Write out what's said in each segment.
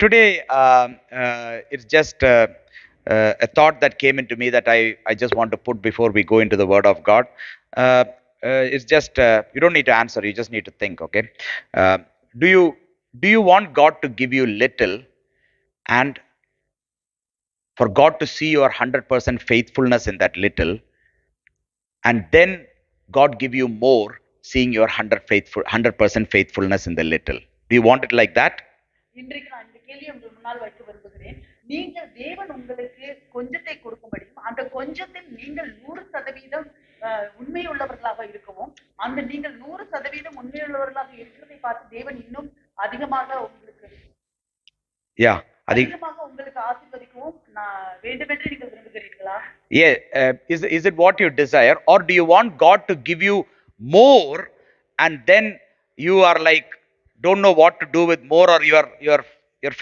Today, it's just a thought that came into me that I just want to put before we go into the Word of God. It's just you don't need to answer; you just need to think. Okay? Uh, do you want God to give you little, and for God to see your 100% faithfulness in that little, and then God give you more, seeing your 100% faithfulness in the little? Do you want it like that? இன்றைக்கு நான் இந்த கேள்வியை உங்கள் முன்னால் வைக்க விரும்புகிறேன். நீங்கள் தேவன் உங்களுக்கு கொஞ்சத்தை கொடுக்கும்படியும் அந்த கொஞ்சத்தில் நீங்கள் 100% உண்மையுள்ளவர்களாக இருக்கவும், அந்த நீங்கள் 100% உண்மையுள்ளவர்களாக இருக்கிறதை பார்த்து தேவன் இன்னும் அதிகமாக உங்களுக்கு Yeah. அதிகமாக உங்களுக்கு ஆசீர்வதிக்கவும் வேண்டுமென்று நீங்கள் விரும்புகிறீர்களா? Yeah, is it what you desire, or do you want God to give you more, and then you are like don't know what to do with more, or your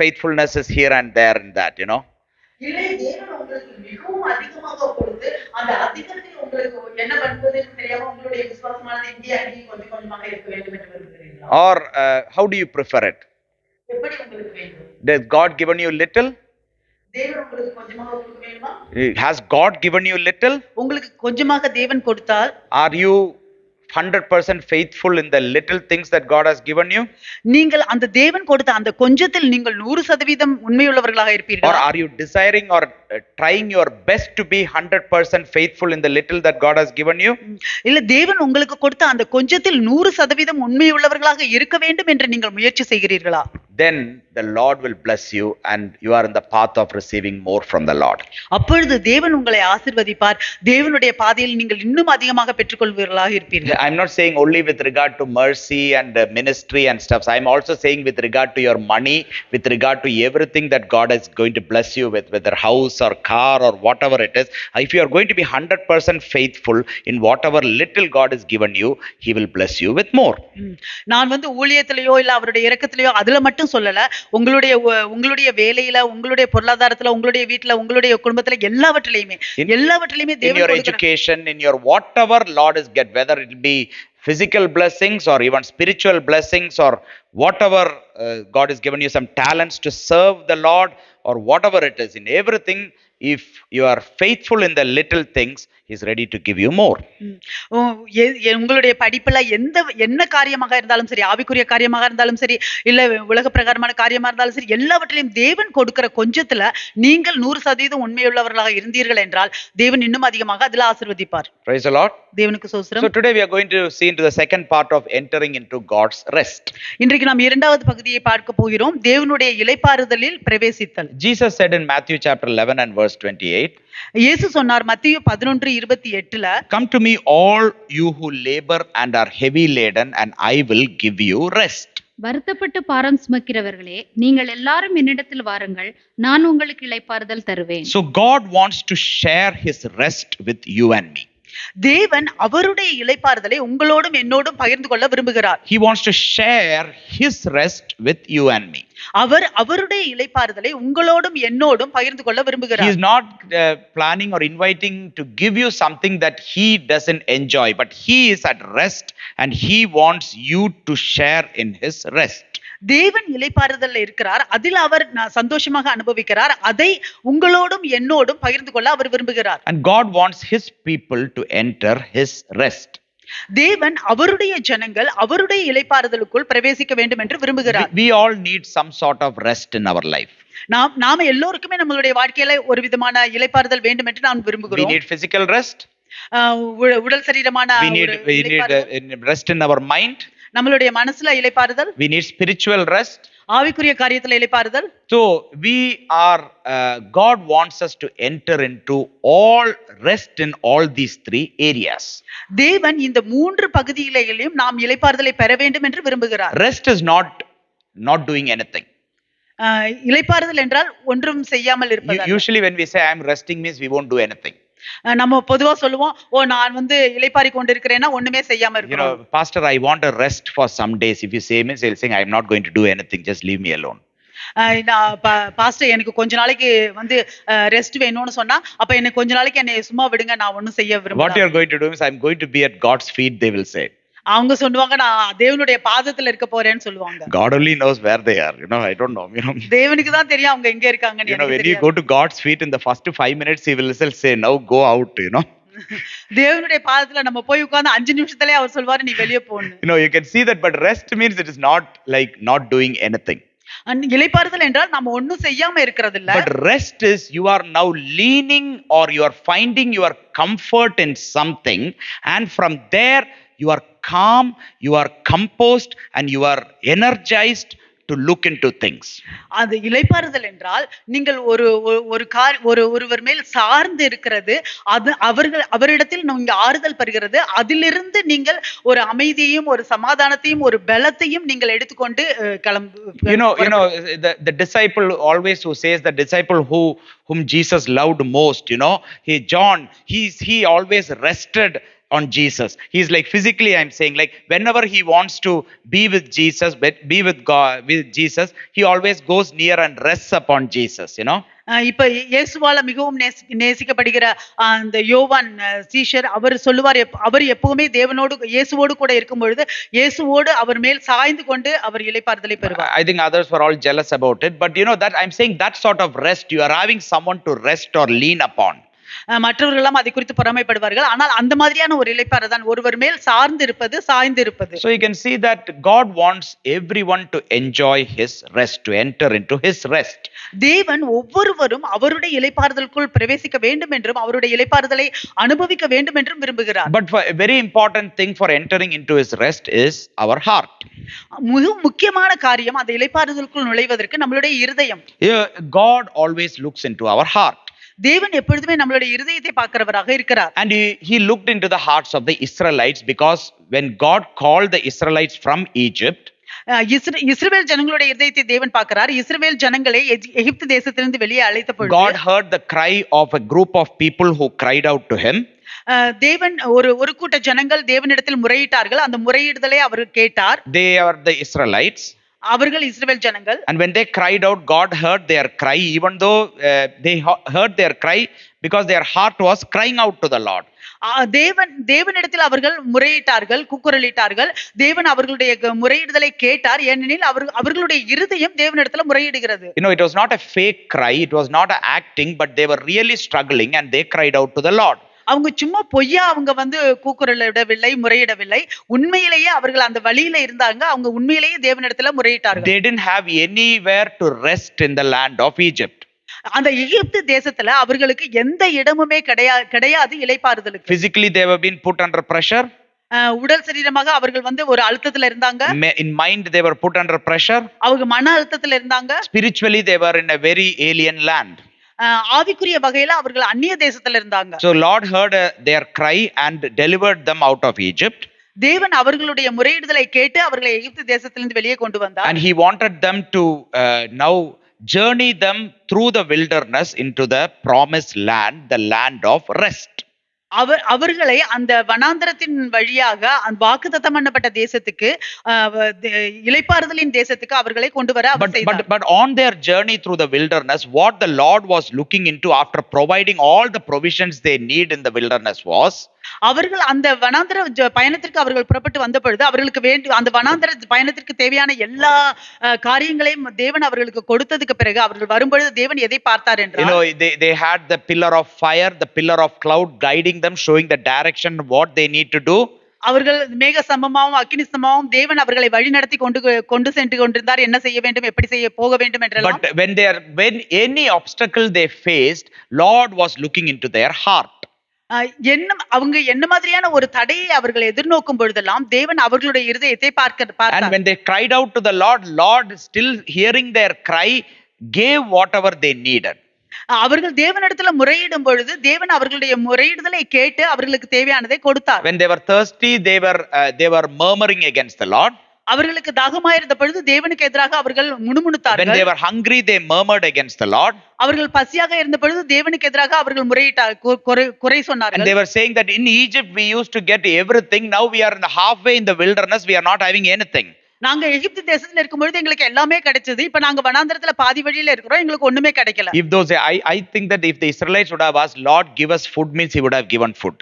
faithfulness is here and there and that, you know? இல்லை, தேவன் உங்களுக்கு மிகவும் அதிகமாக கொடுத்து அந்த அதிகத்தில் உங்களுக்கு என்ன பண்ணுவதுன்னு தெரியாம உங்களுடைய விசுவாசமானது இங்கே அங்கேயும் கொஞ்சம் கொஞ்சமாக இருக்க வேண்டும் என்று விரும்புகிறீர்களா? Or how do you prefer it? எப்படி உங்களுக்கு வேண்டும்? Does God given you little? தேவன் உங்களுக்கு கொஞ்சமாக கொடுக்க வேண்டுமா? Has God given you little? உங்களுக்கு கொஞ்சமாக தேவன் கொடுத்தால் Are you 100% faithful in the little things that God has given you? நீங்கள் அந்த தேவன் கொடுத்த அந்த கொஞ்சத்தில் நீங்கள் 100% உண்மையுள்ளவர்களாக Or இருப்பீர்களா? are you desiring or trying your best to be 100% faithful in the little that God has given you? இல்ல, தேவன் உங்களுக்கு கொடுத்த அந்த கொஞ்சத்தில் 100% உண்மையுள்ளவர்களாக இருக்க வேண்டும் என்று நீங்கள் முயற்சி செய்கிறீர்களா? Then the Lord will bless you and you are in the path of receiving more from the Lord. அப்பொழுது தேவன் உங்களை ஆசீர்வதிப்பார். தேவனுடைய பாதையில் நீங்கள் இன்னும் அதிகமாக பெற்றுக்கொள்வீர்களாக இருப்பீர்கள். I'm not saying only with regard to mercy and ministry and stuff. I'm also saying with regard to your money, with regard to everything that God is going to bless you with, whether house or car or whatever it is. If you are going to be 100% faithful in whatever little God has given you, He will bless you with more. நான் ஊழியத்திலேயோ இல்ல அவருடைய இரக்கத்திலேயோ அதுல மட்டும் சொல்லல, உங்களுடைய வேலையில, உங்களுடைய பொருளாதாரத்துல, உங்களுடைய வீட்டுல, உங்களுடைய குடும்பத்துல எல்லாவற்றிலையுமே in your education, in your whatever Lord is get, whether it be physical blessings or even spiritual blessings or whatever God has given you some talents to serve the Lord or whatever it is, in everything, if you are faithful in the little things, He is ready to give you more. உங்களுடைய படிப்புல என்ன காரியமாக இருந்தாலும் சரி, ஆவிக்குரிய காரியமாக இருந்தாலும் சரி, இல்ல உலக பிரகாரமான காரியமா இருந்தாலும் சரி, எல்லாவற்றிலும் தேவன் கொடுக்கிற கொஞ்சத்துல நீங்கள் 100% உண்மையுள்ளவர்களாக இருந்தீர்கள் என்றால் தேவன் இன்னும் அதிகமாக அதில் ஆசீர்வதிப்பார். Praise the Lord. தேவனுக்கு ஸ்தோத்திரம். So today we are going to see into the second part of entering into God's rest. இன்றைக்கு நாம் இரண்டாவது பகுதியை பார்க்க போகிறோம், தேவனுடைய இளைப்பாறுதலில் பிரவேசித்தல். Jesus said in Matthew chapter 11 and verse 28, இயேசு சொன்னார் மத்தேயு 11:28, come to me all you who labor and are heavy laden, and I will give you rest. வருத்தப்பட்டு பாரம் சுமக்கிறவர்களே, நீங்கள் எல்லாரும் என்னிடத்தில் வாருங்கள், நான் உங்களுக்கு இளைப்பாறுதல் தருவேன். So God wants to share His rest with you and me. தேவன் அவருடைய இளைப்பாறுதலை உங்களோடும் என்னோடும் பகிர்ந்து கொள்ள விரும்புகிறார். He wants to share His rest with you and me. அவருடைய இளைப்பாறுதலை உங்களோடும் என்னோடும் பகிர்ந்து கொள்ள விரும்புகிறார். He is not planning or inviting to give you something that He doesn't enjoy, but He is at rest and He wants you to share in His rest. தேவன் இளைப்பாறுதல்ல இருக்கிறார், அதில் அவர் சந்தோஷமாக அனுபவிக்கிறார், அதை உங்களோடும் என்னோடும் பகிர்ந்து கொள்ள அவர் விரும்புகிறார். And God wants His people to enter His rest. தேவன் அவருடைய ஜனங்கள் அவருடைய இளைப்பாறுதலுக்குள் பிரவேசிக்க வேண்டும் என்று விரும்புகிறார். We all need some sort of rest in our life. நாம எல்லோருக்குமே நம்மளுடைய வாழ்க்கையில ஒரு விதமான இளைப்பாறுதல் வேண்டும் என்று நாம் விரும்புகிறோம். We need physical rest. உடல் சரீரமான we need rest in our mind. நம்மளுடைய மனசுல இளைப்பாறுதல். We need spiritual rest. ஆவிக்குரிய காரியத்துல இளைப்பாறுதல். So we are God wants us to enter into all rest in all these three areas. தேவன் இந்த மூன்று பகுதிகளிலும் நாம் இளைப்பாறுதலை பெற வேண்டும் என்று விரும்புகிறார். Rest is not doing anything. இளைப்பாறுதல் என்றால் ஒன்றும் செய்யாமல் இருப்பது. Usually when we say I am resting means we won't do anything. நம்ம பொதுவா சொல்லுவோம், நான் இளைப்பாறி கொண்டிருக்கிறேன்னா ஒண்ணுமே செய்யாம இருக்கிறோம். You know, pastor, I want a rest for some days. If you say me, they'll say I am not going to do anything, just leave me alone. Pastor எனக்கு கொஞ்ச நாளைக்கு ரெஸ்ட் வேணும்னு சொன்னா, அப்ப எனக்கு கொஞ்ச நாளைக்கு என்னை சும்மா விடுங்க, நான் ஒண்ணும் செய்ய விரும்பல. What you are going to do is I am going to be at God's feet, they will say. அவங்க சொல்லுவாங்க நான் தேவனுடைய பாதத்துல இருக்க போறேன்னு சொல்லுவாங்க. God only knows where they are. I don't know. தேவனுக்கு தான் தெரியும் அவங்க எங்க இருக்காங்கன்னு. எனக்கு When you தெரியாது. go to God's feet in the first 5 minutes, He will still say, "Now go out." தேவனுடைய பாதத்துல நம்ம போய் உட்கார்ந்து 5 நிமிஷத்துலயே அவர் சொல்வாரு நீ வெளிய போன்னு. You can see that, but rest means it is not like not doing anything. இளைப்பாறுதல் என்றால் நம்ம ஒண்ணும் செய்யாம இருக்கிறது இல்ல. But rest is you are now leaning or you are finding your comfort in something, and from there you are calm, you are composed, and you are energized to look into things. அது இளைப்பாறுதல் என்றால் நீங்கள் ஒருவர் மேல் சார்ந்து இருக்கிறது, அது அவரிடத்தில் நீங்க ஆறுதல் பெறுகிறது, அதிலிருந்து நீங்கள் ஒரு அமைதியையும் ஒரு சமாதானத்தையும் ஒரு பலத்தையும் நீங்கள் எடுத்துக்கொண்டு The disciple always who says, the disciple whom Jesus loved most, John, he always rested on Jesus. He's like, physically I'm saying, like whenever he wants to be with Jesus, be with God, with Jesus, he always goes near and rests upon Jesus. இப்ப இயேசுவால மிகவும் நேசிக்கப்படுகிற அந்த யோவான் சீஷர் அவர் சொல்லுவார், அவர் எப்பவுமே தேவனோடு இயேசுவோடு கூட இருக்கும் பொழுது இயேசுவோடு அவர் மேல் சாய்ந்து கொண்டு அவர் இளைப்பாறுதலை பெறுவார். I think others were all jealous about it, but that I'm saying that sort of rest, you are having someone to rest or lean upon. மற்றவர்களெல்லாம் அதை குறித்து பொறாமைப்படுவார்கள், ஆனால் அந்த மாதிரியான ஒரு இளைப்பாறு தான் ஒருவர் மேல் சார்ந்து இருப்பது, சாய்ந்து இருப்பது. So you can see that God wants everyone to enjoy his rest, to enter into his rest. தேவன் ஒவ்வொருவரும் அவருடைய இளைப்பாறுதலுக்குள் பிரவேசிக்க வேண்டும் என்றும் அவருடைய இளைப்பாறுதலை அனுபவிக்க வேண்டும் என்றும் விரும்புகிறார். But for a very important thing for entering into his rest is our heart. மிக முக்கியமான காரியம் அந்த இளைப்பாறுதலுக்குள் நுழைவதற்கு நம்மளுடைய இருதயம். God always looks into our heart. தேவன் எப்பொழுதுமே நம்மளுடைய இருதயத்தை பார்க்கிறவராக இருக்கிறார். And he looked into the hearts of the Israelites, because when God called the Israelites from Egypt, இஸ்ரவேல் ஜனங்களுடைய இதயத்தை தேவன் பார்க்கிறார். இஸ்ரவேல் ஜனங்களை எகிப்து தேசத்திலிருந்து வெளியே அழைத்த பொழுது God heard the cry of a group of people who cried out to him. தேவன் ஒரு கூட்ட ஜனங்கள் தேவனிடத்தில் முறையிட்டார்கள், அந்த முறையிடுதலை அவர் கேட்டார். They are the Israelites. அவர்கள் இஸ்ரவேல் ஜனங்கள். And when they cried out, God heard their cry, even though they heard their cry because their heart was crying out to the Lord. தேவனிடத்தில் அவர்கள் முறையிட்டார்கள், கூக்குரலிட்டார்கள். தேவன் அவர்களுடைய முறையிடுதலை கேட்டார், ஏனெனில் அவர்களுடைய இருதயம் தேவனிடத்தில் முறையிடுகிறது. It was not a fake cry, it was not an acting, but they were really struggling and they cried out to the Lord. அவங்க சும்மா பொய்யா அவங்க கூக்குரலிடவில்லை, முறையிடவில்லை. உண்மையிலேயே அவர்கள் அந்த வழியில இருந்தாங்க, அவங்க உண்மையிலேயே தேவனிடத்துல முறையிட்டார்கள். They didn't have anywhere to rest in the land of Egypt. அந்த எகிப்து தேசத்துல அவர்களுக்கு எந்த இடமுமே கிடையாது இளைப்பாறுதலுக்கு. Physically they were being put under pressure. உடல் சரீரமாக அவர்கள் ஒரு அழுத்தத்துல இருந்தாங்க. In mind they were put under pressure. அவங்க மன அழுத்தத்துல இருந்தாங்க. Spiritually they were in a very alien land. ஆவிக்குரிய வகையில அவர்கள் அந்நிய தேசத்துல இருந்தாங்க. So Lord heard their cry and delivered them out of Egypt. தேவன் அவர்களுடைய முறையிடுதலை கேட்டு அவர்களை எகிப்து தேசத்திலிருந்து வெளியே கொண்டு வந்தார். And he wanted them to now journey them through the wilderness into the promised land, the land of rest. அவர்களை அந்த வனாந்தரத்தின் வழியாக அந்த வாக்குத்தத்தம் பண்ணப்பட்ட தேசத்துக்கு, இளைப்பாறுதலின் தேசத்துக்கு அவர்களை கொண்டு வர அவர் செய்தார். But on their journey through the wilderness, what the Lord was looking into after providing all the provisions they need in the wilderness was, அவர்கள் அந்த வனாந்தர பயணத்திற்கு அவர்கள் புறப்பட்டு வந்த பொழுது அவர்களுக்கு அந்த வனாந்தர பயணத்திற்கு தேவையான எல்லா காரியங்களையும் தேவன் அவர்களுக்கு கொடுத்ததுக்கு பிறகு அவர்கள் வரும்பொழுது தேவன் எதை பார்த்தார் என்றால், they had the pillar of fire, the pillar of cloud guiding them, showing the direction what they need to do. அவர்கள் மேக சமமாவும் அக்கினி சமமாவும் தேவன் அவர்களை வழி நடத்தி கொண்டு சென்று கொண்டிருந்தார், என்ன செய்ய வேண்டும், எப்படி போக வேண்டும் என்றெல்லாம். But when any obstacle they faced, Lord was looking into their heart. அவங்க என்ன மாதிரியான ஒரு தடையை அவர்கள் எதிர்நோக்கும் பொழுதெல்லாம் தேவன் அவர்களுடைய இருதயத்தை பார்த்தார். And when they cried out to the Lord still hearing their cry gave whatever they needed. அவர்கள் தேவனிடத்துல முறையிடும் பொழுது தேவன் அவர்களுடைய முறையிடுதலை கேட்டு அவர்களுக்கு தேவையானதை கொடுத்தார். When they were thirsty, they were murmuring against the Lord. அவர்களுக்கு தாகமாயிருந்த பொழுது தேவனுக்கு எதிராக அவர்கள் முணுமுணுத்தார்கள். When they were hungry, they murmured against the Lord. அவர்கள் பசியாக இருந்த பொழுது தேவனுக்கு எதிராக அவர்கள் முறையிட்டார்கள், குறை சொன்னார்கள். And they were saying that in Egypt we used to get everything, now we are in the halfway in the wilderness, we are not having anything. நாங்க எகிப்து தேசத்துல இருக்கும்பொழுது எங்களுக்கு எல்லாமே கிடைச்சது, இப்ப நாங்க வனாந்தரத்துல பாதி வழியில இருக்கிறோம், எங்களுக்கு ஒண்ணுமே கிடைக்கல. If I think that if the Israelites would have asked, Lord give us food, means he would have given food.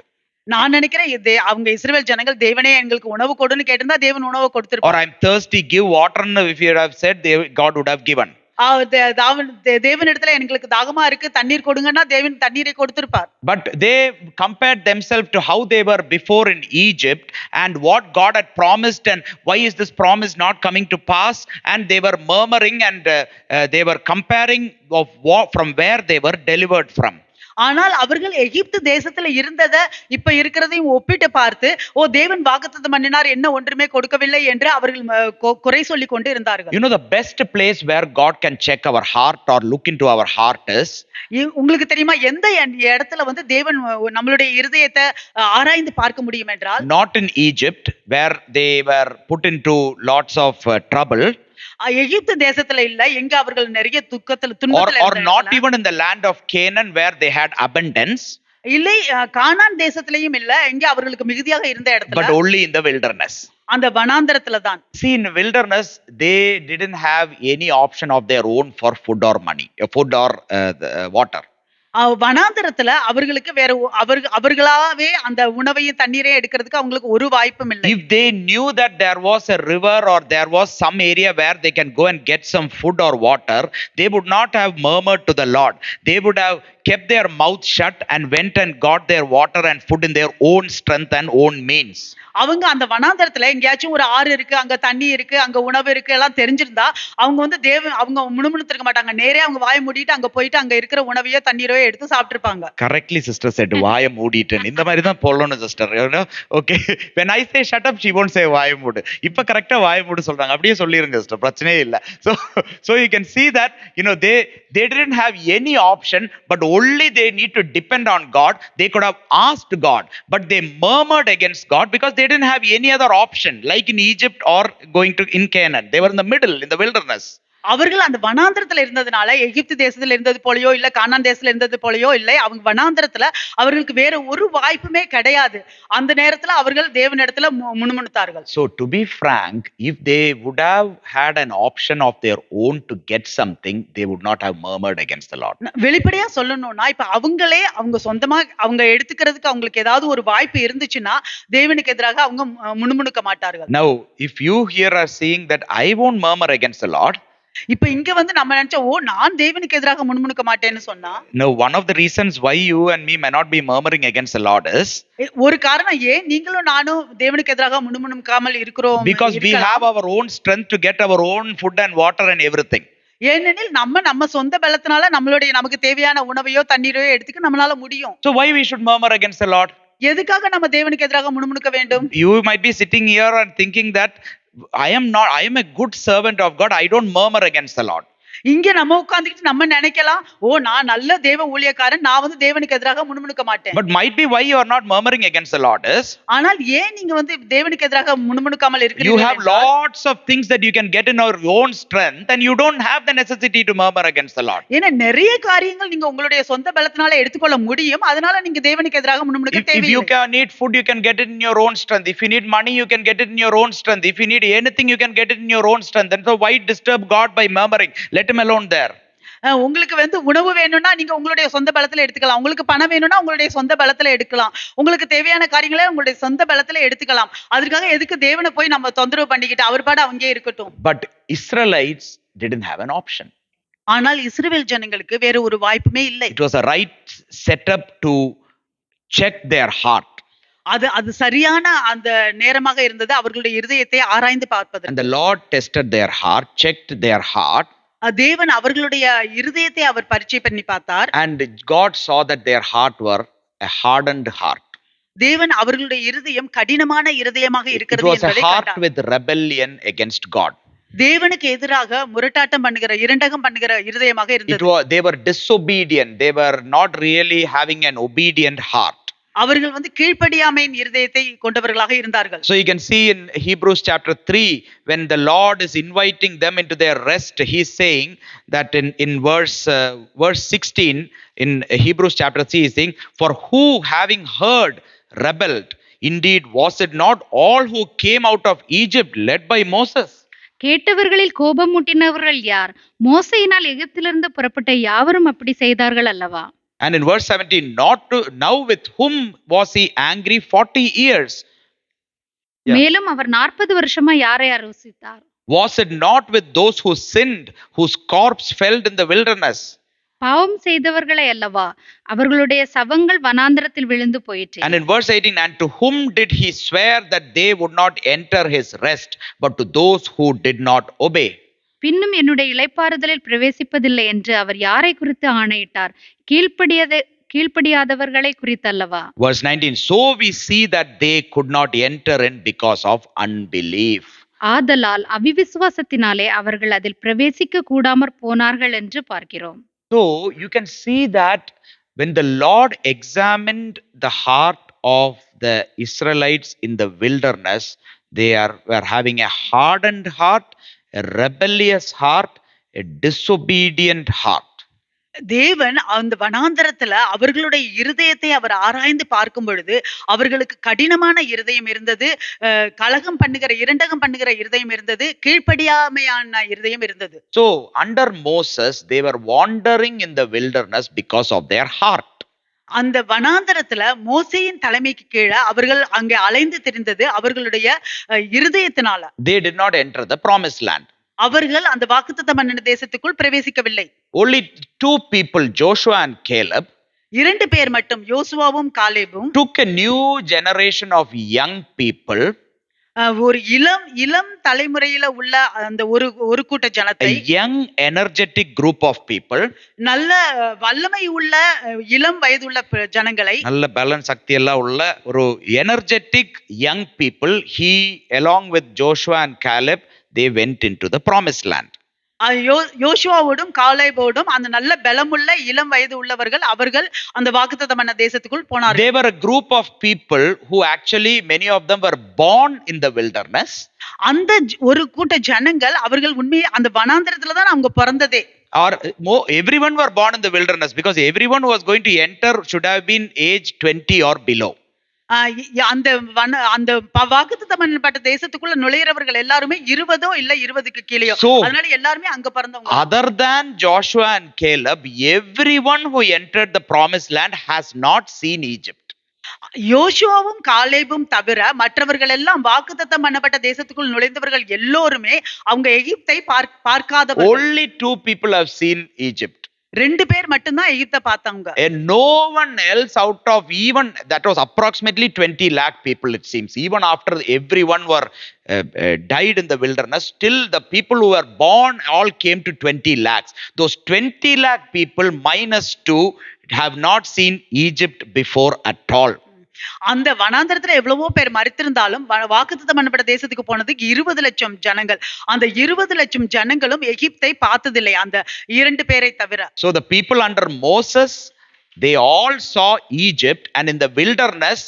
நான் நினைக்கிறேன் அவங்க இஸ்ரவேல் ஜனங்கள் தேவனே எங்களுக்கு உணவு கொடுன்னு கேட்டிருந்தா தேவன் உணவு Or கொடுத்திருப்பார். I'm thirsty, give water. And if you have said, God would have given. தேவனிடத்துல எங்களுக்கு தாகமா இருக்கு தண்ணீர் கொடுங்கன்னா தேவன் தண்ணீரை கொடுத்திருப்பார். But they compared themselves to how they were before in Egypt and what God had promised, and why is this promise not coming to pass? And they were murmuring, and they were comparing of from where they were delivered from. ஆனால் அவர்கள் எகிப்து தேசத்துல இருந்தத இப்ப இருக்கிறதையும் ஒப்பிட்டு பார்த்து, ஓ தேவன் வாக்குத்தத்தம் பண்ணினார் என்ன ஒன்றுமே கொடுக்கவில்லை என்று அவர்கள் குறை சொல்லி கொண்டு இருந்தார்கள். You know, the best place where God can check our heart or look into our heart is, உங்களுக்கு தெரியுமா எந்த இடத்துல வந்து தேவன் நம்மளுடைய இருதயத்தை ஆராய்ந்து பார்க்க முடியும் என்றால், not in Egypt where they were put into lots of trouble, எகிப்து தேசத்துல இல்ல, எங்க அவர்கள் நிறைய துக்கத்துல or துன்பத்துல not even in the land of Canaan where they had abundance, இல்லை, கானான் தேசத்திலையும் இல்ல, எங்க அவர்களுக்கு மிகுதியாக இருந்த but இடத்துல, only in the wilderness. அந்த வனாந்தரத்துல தான். See, in wilderness they didn't have any option of their own for food or money, food or water. வனாந்தரத்துல அவர்களுக்கு வேற அவர்களாவே அந்த உணவையும் தண்ணீரையும் எடுக்கிறதுக்கு அவங்களுக்கு ஒரு வாய்ப்பும் இல்லை. If they knew that there was a river or there was some area where they can go and get some food or water, they would not have murmured to the Lord. They would have kept their mouth shut and went and got their water and food in their own strength and own means. அவங்க அந்த வனாந்தரத்துல எங்கேயாச்சும் ஒரு ஆறு இருக்கு, அங்க தண்ணி இருக்கு, அங்க உணவு இருக்கு எல்லாம் தெரிஞ்சிருந்தா அவங்க வந்து அவங்க முணுமுணுத்திருக்க மாட்டாங்க. நேரே அவங்க வாயை மூடிட்டு அங்க போயிட்டு அங்க இருக்கிற உணவையோ தண்ணீரோ எடுத்து சாப்பிட்டிருப்பாங்க. Correctly sister said, வாயை மூடிட்டு. இந்த மாதிரி தான் போடணும் sister. Okay, when I say shut up, she won't say வாயை மூடு. இப்ப கரெக்டா வாயை மூடு சொல்றாங்க, அப்படியே சொல்லிருங்க sister, பிரச்சனையே இல்ல. So you can see that, they didn't have any option, but only they need to depend on God. They could have asked God, but they murmured against God because they didn't have any other option, like in Egypt or going to in Canaan. They were in the middle, in the wilderness. அவர்கள் அந்த வனாந்தரத்துல இருந்ததுனால, எகிப்து தேசத்துல இருந்தது போலயோ இல்ல கானான் தேசத்துல இருந்தது போலயோ இல்லை, அவங்க வனாந்தரத்துல அவர்களுக்கு வேற ஒரு வாய்ப்புமே கிடையாது. அந்த நேரத்துல அவர்கள் தேவனிடத்துல முணுமுணுத்தார்கள். So to be frank, if they would have had an option of their own to get something, they would not have murmured against the Lord. வெளிப்படையா சொல்லணும்னா, இப்ப அவங்க சொந்தமா அவங்க எடுத்துக்கிறதுக்கு அவங்களுக்கு ஏதாவது ஒரு வாய்ப்பு இருந்துச்சுன்னா தேவனுக்கு எதிராக அவங்க முணுமுணுக்க மாட்டார்கள். Now if you here are seeing that I won't murmur against the Lord, இப்ப இங்க வந்து நம்ம நினைச்சோம், ஓ நான் தேவனுக்கு எதிராக முணுமுணுக்க மாட்டேன்னு சொன்னா, no, one of the reasons why you and me may not be murmuring against the Lord is, ஒரு காரணம் ஏன் நீங்களும் நானும் தேவனுக்கு எதிராக முணுமுணுக்காமல் இருக்கிறோம், because we have our own strength to get our own food and water and everything. ஏனெனில் நம்ம சொந்த பலத்தினால நமக்கு தேவையான உணவையோ தண்ணீரையோ எடுத்துக்க நம்மளால முடியும். So why we should murmur against the Lord? எதுக்காக நம்ம தேவனுக்கு எதிராக முணுமுணுக்க வேண்டும்? You might be sitting here and thinking that I am a good servant of God, I don't murmur against the Lord. இங்க நம்ம உட்கார்ந்துட்டு நம்ம நினைக்கலாம், ஓ நான் நல்ல தேவ ஊழியக்காரன், நான் வந்து தேவனுக்கு எதிராக முணுமுணுக்க மாட்டேன். But might be why you are not murmuring against the Lord is, ஆனால் ஏன் நீங்க வந்து தேவனுக்கு எதிராக முணுமுணுக்காமல் இருக்கிறீர்கள்? You have lots of things that you can get in your own strength, and you don't have the necessity to murmur against the Lord. ஏன்னா நிறைய காரியங்கள் நீங்க உங்களுடைய சொந்த பலத்தினால எடுத்துக்கொள்ள முடியும், அதனால நீங்க தேவனுக்கு எதிராக முணுமுணுக்க தேவையில்லை. If you can need food, you can get it in your own strength. If you need money, you can get it in your own strength. If you need anything, you can get it in your own strength. And so why disturb God by murmuring? Let him alone there. உங்களுக்கு வந்து உணவு வேணும்னா நீங்க உங்களுடைய சொந்த பலத்துல எடுத்துக்கலாம், உங்களுக்கு பணம் வேணும்னா உங்களுடைய சொந்த பலத்துல எடுக்கலாம், உங்களுக்கு தேவையான காரியங்களை உங்களுடைய சொந்த பலத்துல எடுத்துக்கலாம். அதுக்காக எதுக்கு தேவனை போய் நம்ம தொந்தரவு பண்ணிக்கிட்டு அவர் பாடு அங்கே இருக்கட்டும். But Israelites didn't have an option. ஆனால் இஸ்ரவேல் ஜனங்களுக்கு வேற ஒரு வாய்ப்புமே இல்லை. It was a right setup to check their heart. அது சரியான அந்த நேரமாக இருந்தது அவர்களுடைய இருதயத்தை ஆராய்ந்து பார்ப்பது. And the Lord tested their heart, checked their heart. தேவன் அவர்களுடைய இருதயத்தை அவர் பரீட்சை பண்ணி பார்த்தார். And God saw that their heart were a hardened heart. தேவன் அவர்களுடைய இருதயம் கடினமான இருதயமாக இருக்கிறது என்பதை கண்டார். It was a heart கண்டார். with rebellion against God. தேவனுக்கு எதிராக முரட்டாட்டம் பண்ணுகிற இரண்டகம் பண்ணுகிற இருதயமாக இருந்தது. They were disobedient. They were not really having an obedient heart. அவர்கள் வந்து கீழ்ப்படியாமையின் இருதயத்தை கொண்டவர்களாக இருந்தார்கள். So you can see in Hebrews chapter 3, when the Lord is inviting them into their rest, he is saying that in verse 16 in Hebrews chapter 3, he is saying, for who having heard rebelled, indeed was it not all who came out of Egypt led by Moses? கேட்டவர்களில் கோபம் மூட்டினவர்கள் யார்? மோசையினால் எகிப்திலிருந்து புறப்பட்ட யாவரும் அப்படி செய்தார்கள் அல்லவா? And in verse 17, not to now with whom was he angry 40 years? Yeah. மேலும் அவர் 40 வருஷமா யாரை அரவசித்தார்? Was it not with those who sinned, whose corpse fell in the wilderness? பாவம் செய்தவர்களை அல்லவா? அவர்களுடைய சவங்கள் வனாந்தரத்தில் விழுந்து போயிற்று. And in verse 18, and to whom did he swear that they would not enter his rest, but to those who did not obey? பின்னும் என்னுடைய இளைப்பாறுதலில் பிரவேசிப்பதில்லை என்று அவர் யாரை குறித்து ஆணையிட்டார்? கீழ்ப்படியாதவர்களை குறித்தல்லவா? Verse 19, so we see that they could not enter in because of unbelief. ஆதலால் அவிவிசுவாசத்தினாலே அவர்கள் அதில் பிரவேசிக்க கூடாமற் போனார்கள் என்று பார்க்கிறோம். So you can see that when the Lord examined the heart of the Israelites in the wilderness, they were having a hardened heart, a rebellious heart, a disobedient heart. தேவன் அந்த வனாந்தரத்துல அவர்களுடைய இருதயத்தை அவர் ஆராய்ந்து பார்க்கும் பொழுது அவர்களுக்கு கடினமான இருதயம் இருந்தது, கலகம் பண்ணுகிற இரண்டகம் பண்ணுகிற இருதயம் இருந்தது, கீழ்ப்படியாமையான இருதயம் இருந்தது. So under Moses they were wandering in the wilderness because of their heart. அந்த வனாந்தரத்துல மோசேயின் தலைமைக்கு கீழே அவர்கள் அங்கே அலைந்து திரிந்தது அவர்களுடைய இருதயத்தினால. They did not enter the promised land. அவர்கள் அந்த வாக்குத்தத்தம் பண்ணின தேசத்துக்குள் பிரவேசிக்கவில்லை. Only two people, Joshua and Caleb, இரண்டு பேர் மட்டும், யோசுவாவும் காலேபும், took a new generation of young people, ஒரு இளம் தலைமுறையில உள்ள அந்த ஒரு கூட்ட ஜனத்தை, a young energetic group of people, நல்ல வல்லமை உள்ள இளம் வயதுள்ள ஜனங்களை, நல்ல பேலன்ஸ் சக்தி எல்லாம் உள்ள ஒரு energetic young people, he along with Joshua and Caleb, they went into the promised land. யோசுவாவோடும் காலேபோடும் அந்த நல்ல பலமுள்ள இளம் வயது உள்ளவர்கள் அவர்கள் அந்த வாக்குத்தத்தமான தேசத்துக்குள் போனார்கள். They were a group of people who actually many of them were born in the wilderness. அந்த ஒரு கூட்ட ஜனங்கள் அவர்கள் உண்மையே அந்த வனாந்தரத்துல தான் அவங்க பிறந்ததே. Or everyone were born in the wilderness because everyone who was going to enter should have been age 20 or below. அந்த வாக்குத்தத்தம் பண்ணப்பட்ட தேசத்துக்குள்ள நுழையிறவர்கள் எல்லாருமே 20 இல்ல 20க்கு கீழேயோ, அதனால எல்லாருமே அங்க பிறந்தவங்க. Other than Joshua and Caleb, everyone who entered the promised land has not seen Egypt. யோசுவாவும் காலேபும் தவிர மற்றவர்கள் எல்லாம் வாக்குத்தத்தம் பண்ணப்பட்ட தேசத்துக்குள் நுழைந்தவர்கள் எல்லோருமே அவங்க எகிப்தை பார்க்காதவர்கள். Only two people have seen Egypt. ரெண்டு பேர் மட்டும்தான் எகிப்தை பார்த்தாங்க. And no one else out of even that was approximately 20 lakh people it seems. Even after everyone were died in the wilderness, still the people who were born all came to 20 lakhs. Those 20 lakh people minus 2 have not seen Egypt before at all. அந்த வனாந்தரத்துல எவ்வளவோ பேர் மரித்திருந்தாலும் வாக்குத்தத்தம் பண்ணப்பட்ட தேசத்துக்கு போனதுக்கு 20 லட்சம் ஜனங்கள், அந்த 20 லட்சம் ஜனங்களும் எகிப்தை பார்த்ததில்லை அந்த இரண்டு பேரை தவிர. So the people under Moses, they all saw Egypt, and in the wilderness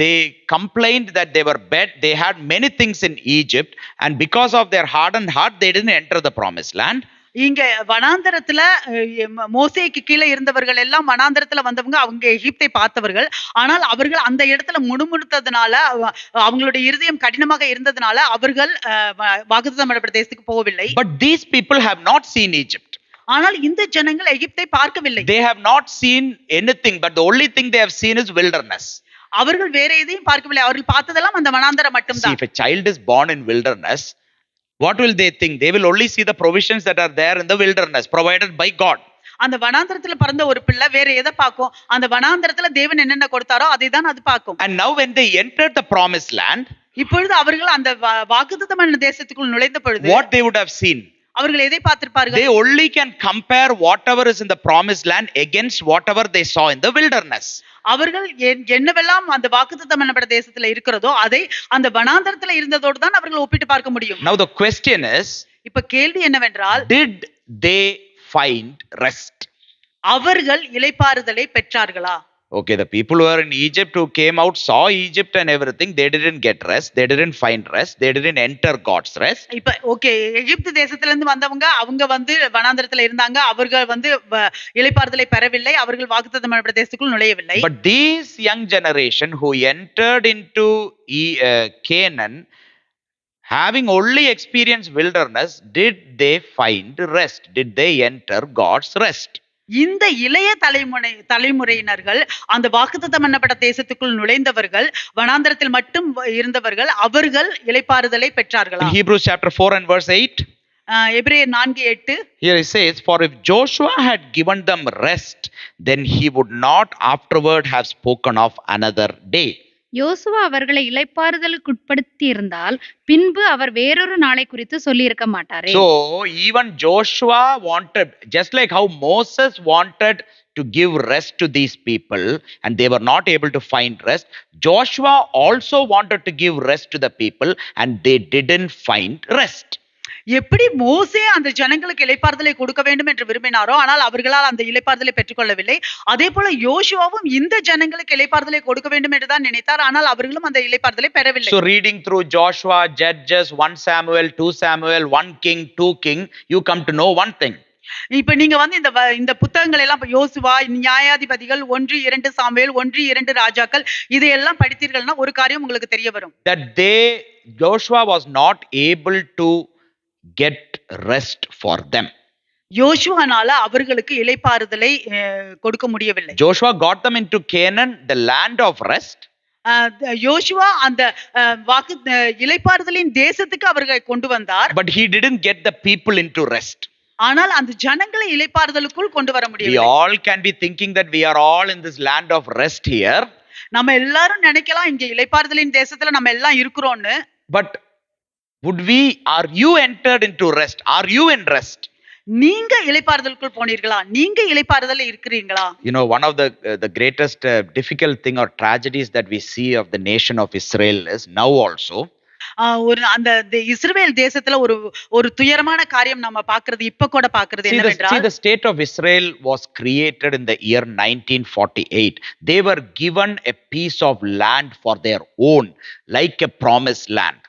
they complained that they were bad, they had many things in Egypt, and because of their hardened heart they didn't enter the promised land. இங்க வனாந்தரத்துல மோசேக்கு கீழே இருந்தவர்கள் எல்லாம் வனாந்தரத்துல வந்தவங்க அவங்க எகிப்தை பார்த்தவர்கள், ஆனால் அவர்கள் அந்த இடத்துல முணுமுணுத்ததுனால அவங்களுடைய இருதயம் கடினமாக இருந்ததுனால அவர்கள் வாக்குத்தத்தம் பண்ணப்பட்ட தேசத்துக்கு போகவில்லை. But these people have not seen Egypt. ஆனால் இந்த ஜனங்கள் எகிப்தை பார்க்கவில்லை. They have not seen anything, but the only thing they have seen is wilderness. அவர்கள் வேற எதையும் பார்க்கவில்லை, அவர்கள் பார்த்ததெல்லாம் அந்த வனாந்தரம் மட்டும்தான். See, if a child is born in wilderness, what will they think? They will only see the provisions that are there in the wilderness provided by God. அந்த வனாந்தரத்துல பிறந்த ஒரு பிள்ளை வேற எதை பார்க்கும்? அந்த வனாந்தரத்துல தேவன் என்னென்ன கொடுத்தாரோ அதை தான் அது பார்க்கும். And now when they entered the promised land, இப்பொழுது அவர்கள் அந்த வாக்குத்தத்தமான தேசத்துக்குள் நுழைந்த பொழுது what they would have seen? அவர்கள் எதை பார்த்திருப்பார்கள்? They only can compare whatever is in the promised land against whatever they saw in the wilderness. அவர்கள் என்னவெல்லாம் அந்த வாக்குத்தத்தம் பண்ணப்பட்ட தேசத்துல இருக்கிறதோ அதை அந்த வனாந்தரத்துல இருந்ததோடு தான் அவர்கள் ஒப்பிட்டு பார்க்க முடியும். Now the question is, இப்ப கேள்வி என்னவென்றால், did they find rest? அவர்கள் இளைப்பாறுதலை பெற்றார்களா? Okay, the people who are in Egypt who came out saw Egypt and everything, they didn't get rest, they didn't find rest, they didn't enter God's rest. இப்ப okay, எகிப்து தேசத்துல இருந்து வந்தவங்க அவங்க வனாந்தரத்துல இருந்தாங்க, அவர்கள் இளைப்பாறுதலை பெறவில்லை, அவர்கள் வாக்குத்தத்தம் பண்ணப்பட்ட தேசத்துக்குள் நுழையவில்லை. But these young generation who entered into Canaan, having only experienced wilderness, did they find rest? Did they enter God's rest? இந்த இளைய தலைமுறையினர்கள் அந்த வாக்குத்தத்தம் பண்ணப்பட்ட தேசத்துக்குள் நுழைந்தவர்கள், வனாந்தரத்தில் மட்டும் இருந்தவர்கள், அவர்கள் இளைப்பாறுதலை In பெற்றார்களா? Hebrews chapter 4 and verse 8, எபிரேயர் 4:8 here it says, For if Joshua had given them rest, then he would not afterward have spoken of another day. யோசுவா அவர்களை இளைப்பாறுதலுக்கு உட்படுத்தி இருந்தால் பின்பு அவர் வேறொரு நாளை குறித்து சொல்லி இருக்க மாட்டாரே. So even Joshua wanted, just like how Moses wanted to give rest to these people and they were not able to find rest, Joshua also wanted to give rest to the people and they didn't find rest. எப்படி மோசே அந்த ஜனங்களுக்கு இளைப்பாறுதலை கொடுக்க வேண்டும் என்று விரும்பினாரோ, ஆனால் அவர்களால் அந்த இளைப்பாறுதலை பெற்றுக்கொள்ளவில்லை. அதே போல யோசுவாவும் இந்த ஜனங்களுக்கு இளைப்பாறுதலை கொடுக்க வேண்டும் என்று தான் நினைத்தார், ஆனால் அவர்களும் அந்த இளைப்பாறுதலை பெறவில்லை. So reading through Joshua, Judges, 1 Samuel, 2 Samuel, 1 King, 2 King, you come to know one thing. இப்ப நீங்க வந்து இந்த புத்தகங்கள் எல்லாம் யோசுவா, நியாயாதிபதிகள், 1-2 சாமுவேல், 1-2 ராஜாக்கள், இதையெல்லாம் படித்தீர்கள்னா ஒரு காரியம் உங்களுக்கு தெரிய வரும். That Joshua was not able to get rest for them. யோசுவானால அவர்களுக்கு இளைப்பாறுதலை கொடுக்க முடியவில்லை. Joshua got them into Canaan, the land of rest. யோசுவா அந்த வாக்கு இளைப்பாறுதலின் தேசத்துக்கு அவர்களை கொண்டு வந்தார். But he didn't get the people into rest. ஆனால் அந்த ஜனங்களை இளைப்பாறுதலுக்குள் கொண்டு வர We முடியவில்லை. all can be thinking that we are all in this land of rest here. நம்ம எல்லாரும் நினைக்கலாம் இங்க இளைப்பாறுதலின் தேசத்துல நம்ம எல்லாம் இருக்கிறோம்னு. But are you entered into rest? Are you in rest? நீங்க இளைப்பாறுதலுக்குள் போனீர்களா? நீங்க இளைப்பாறுதல்ல இருக்கிறீங்களா? You know, one of the greatest difficult thing or tragedies that we see of the nation of Israel is now also. ஒரு அந்த இஸ்ரவேல் தேசத்துல ஒரு துயரமான காரியம் நம்ம பார்க்கிறது, இப்ப கூட பார்க்கிறது என்னவென்றால், see, the state of Israel was created in the year 1948. They were given a piece of land for their own, like a promised land.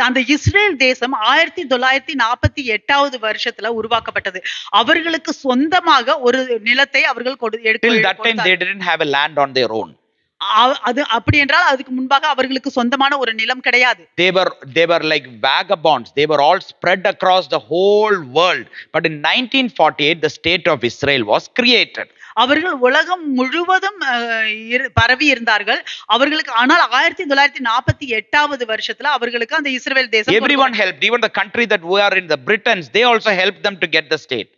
அந்த இஸ்ரேல் தேசம் 1948 வருஷத்துல உருவாக்கப்பட்டது. அவர்களுக்கு சொந்தமாக ஒரு நிலத்தை அவர்கள் Till that time they didn't have a land on their own. அது அப்படி என்றால் அதுக்கு முன்பாக அவர்களுக்கு சொந்தமான ஒரு நிலம் கிடையாது. They were like vagabonds. They were all spread across the whole world. But in 1948 the state of Israel was created. அவர்கள் உலகம் முழுவதும் பரவி இருந்தார்கள். அவர்களுக்கு ஆனால் 1948 வருஷத்துல அவர்களுக்கு அந்த இஸ்ரவேல் தேசம், everyone helped. Even the country that we are in, the Britons, they also helped them to get the state.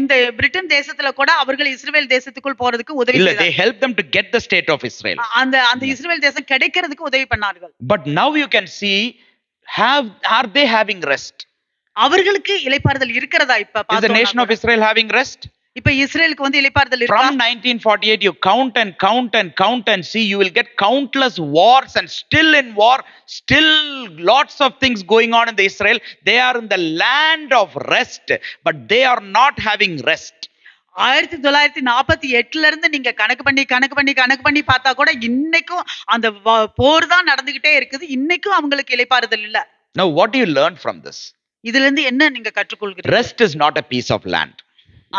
இந்த பிரிட்டன் தேசத்துல கூட அவர்கள் இஸ்ரவேல் தேசத்துக்குள் போறதுக்கு உதவி செய்தார்கள். They helped them to get the state of Israel. அந்த இஸ்ரவேல் தேசம் கிடைக்கிறதுக்கு உதவி பண்ணார்கள். But now you can see, are they having rest? அவர்களுக்கு இளைப்பாறுதல் இருக்கிறதா? இப்ப Is the nation of Israel having rest? இப்ப இஸ்ரேலுக்கு வந்து இளைப்பாறுதல் இருக்கா? From 1948 you count and see, you will get countless wars, and still in war, still lots of things going on in the Israel. They are in the land of rest, but they are not having rest. 1948 இருந்து நீங்க கணக்கு பண்ணி பார்த்தா கூட இன்னைக்கும் அந்த போர் தான் நடந்துகிட்டே இருக்குது. இன்னைக்கும் அவங்களுக்கு இளைப்பாறுதல் இல்ல. Now what do you learn from this? இதுல இருந்து என்ன நீங்க கற்றுக்கொள்கிறீங்க? Rest is not a piece of land.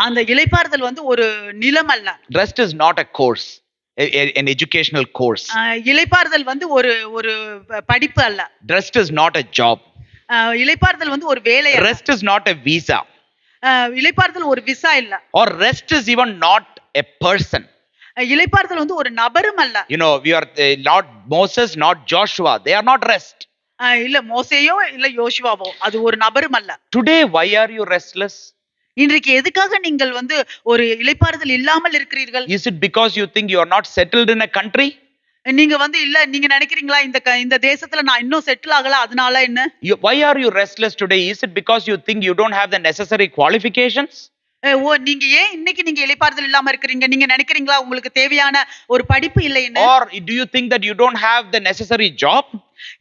அந்த இளைப்பாறுதல் வந்து ஒரு நிலம் அல்ல. Rest is not a course, an educational course. இளைப்பாறுதல் வந்து ஒரு படிப்பு அல்ல. Rest is not a job. இளைப்பாறுதல் வந்து ஒரு வேலை அல்ல. Rest is not a visa. இளைப்பாறுதல் ஒரு விசா இல்ல. Or rest is even not a person. இளைப்பாறுதல் வந்து ஒரு நபரும் அல்ல. You know, we are not Moses, not Joshua. They are not rest. இல்ல மோசேயோ இல்ல யோசுவாவோ, அது ஒரு நபரும் அல்ல. Today why are you restless? இன்றைக்கு எதுக்காக நீங்கள் வந்து ஒரு இளைப்பாறுதல் இல்லாமல் இருக்கிறீர்கள்? Is it because you think you are not settled in a country? நீங்க வந்து இல்ல நீங்க நினைக்கிறீங்களா இந்த தேசத்துல நான் இன்னும் செட்டில் ஆகல அதனால என்ன? Why are you restless today? Is it because you think you don't have the necessary qualifications? நீங்க ஏன் இன்னைக்கு நீங்க இளைப்பாறுதல் இல்லாம இருக்கீங்க? நீங்க நினைக்கிறீங்களா உங்களுக்கு தேவையான ஒரு படிப்பு இல்லைன்னு? Or do you think that you don't have the necessary job?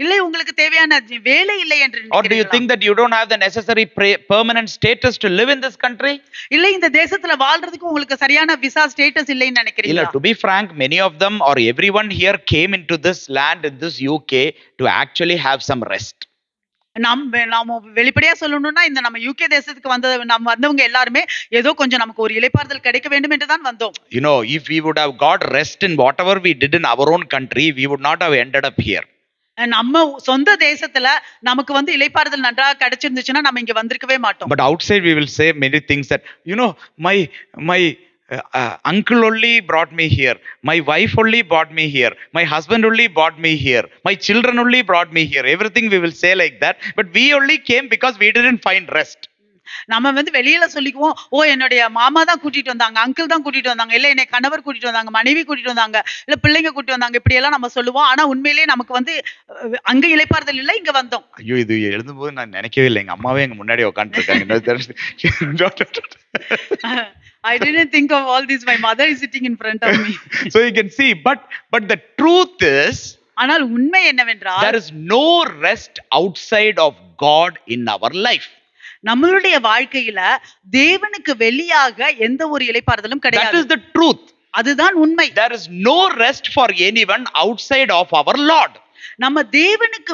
இல்லை உங்களுக்கு தேவையான வேலை இல்லை என்று நினைக்கிறீங்களா? Or do you think that you don't have the necessary permanent status to live in this country? இல்லை இந்த தேசத்துல வாழ்றதுக்கு உங்களுக்கு சரியான விசா ஸ்டேட்டஸ் இல்லைன்னு நினைக்கிறீங்களா? To be frank, many of them or everyone here came into this land, in this UK, to actually have some rest. நாம வெளிப்படையா சொல்லணும்னா இந்த நம்ம யூகே தேசத்துக்கு வந்தவங்க எல்லாருமே ஏதோ கொஞ்சம் நமக்கு ஒரு இளைப்பாறுதல் கிடைக்க வேண்டும் என்று தான் வந்தோம். You know, if we would have got rest in whatever we did in our own country, we would not have ended up here. நம்ம சொந்த தேசத்துல நமக்கு வந்து இளைப்பாறுதல் நன்றாக கிடைச்சிருந்துச்சுன்னா நம்ம இங்க வந்திருக்கவே மாட்டோம். But outside we will say many things that, my uncle only brought me here, my wife only brought me here, my husband only brought me here, my children only brought me here. Everything we will say like that, but we only came because we didn't find rest. நம்ம வந்து வெளியில சொல்லிக்குவோம், ஓ என்னுடைய மாமா தான் கூட்டிட்டு வந்தாங்க, uncle தான் கூட்டிட்டு வந்தாங்க, இல்ல என்னை கணவர் கூட்டிட்டு வந்தாங்க, மனைவி கூட்டிட்டு வந்தாங்க, இல்ல பிள்ளைங்க கூட்டிட்டு வந்தாங்க, இப்படி எல்லாம் நம்ம சொல்லுவோம். ஆனா உண்மையிலேயே நமக்கு வந்து அங்க இளைப்பாறுதல் இல்ல, இங்க வந்தோம். ஐயோ, இது எழுதும்போது நான் நினைக்கவே இல்லை, எங்க அம்மாவே எங்க முன்னாடி உட்காந்துருக்காங்க. I didn't think of all this. My mother is sitting in front of me. So you can see, but the truth is, ஆனால் உண்மை என்னவென்றால், there is no rest outside of God in our life. நம்மளுடைய வாழ்க்கையில தேவனுக்கு வெளியாக எந்த ஒரு இளைப்பாறுதலும் That கிடையாது. is the truth. அதுதான் உண்மை. There is no rest for anyone outside of our Lord. நம்ம தேவனுக்கு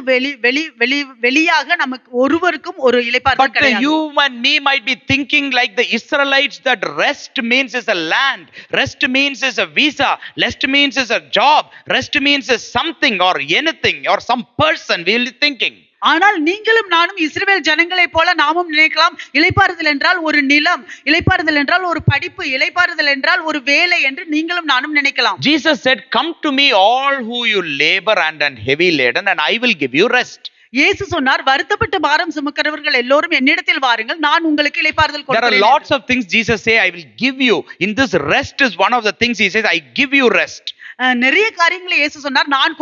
வெளியாக நமக்கு ஒருவருக்கும் ஒரு இளைப்பாறுதல் But கிடையாது. you and me might be thinking like the Israelites, that rest means is a land, rest means is a visa, rest means is a job, rest means is something or anything or some person. We will be thinking. ஆனால் நீங்களும் நானும் இஸ்ரவேல் ஜனங்களைப் போல நாமும் நினைக்கலாம், இளைப்பாறுதல் என்றால் ஒரு நிலம், இளைப்பாறுதல் என்றால் ஒரு படிப்பு, இளைப்பாறுதல் என்றால் ஒரு வேலை என்று நீங்களும் நானும் நினைக்கலாம். Jesus said, "Come to me all who you labor and heavy laden, and I will give you rest." இயேசு சொன்னார், வருத்தப்பட்டு பாரம் சுமக்கிறவர்கள் எல்லோரும் என்னிடத்தில் வாருங்கள், நான் உங்களுக்கு இளைப்பாறுதல் There are கொடுக்கிறேன். lots of things Jesus say, I will give you. In this, rest is one of the things he says, I give you rest. நிறைய காரியங்களை இயேசு சொன்னார், நான்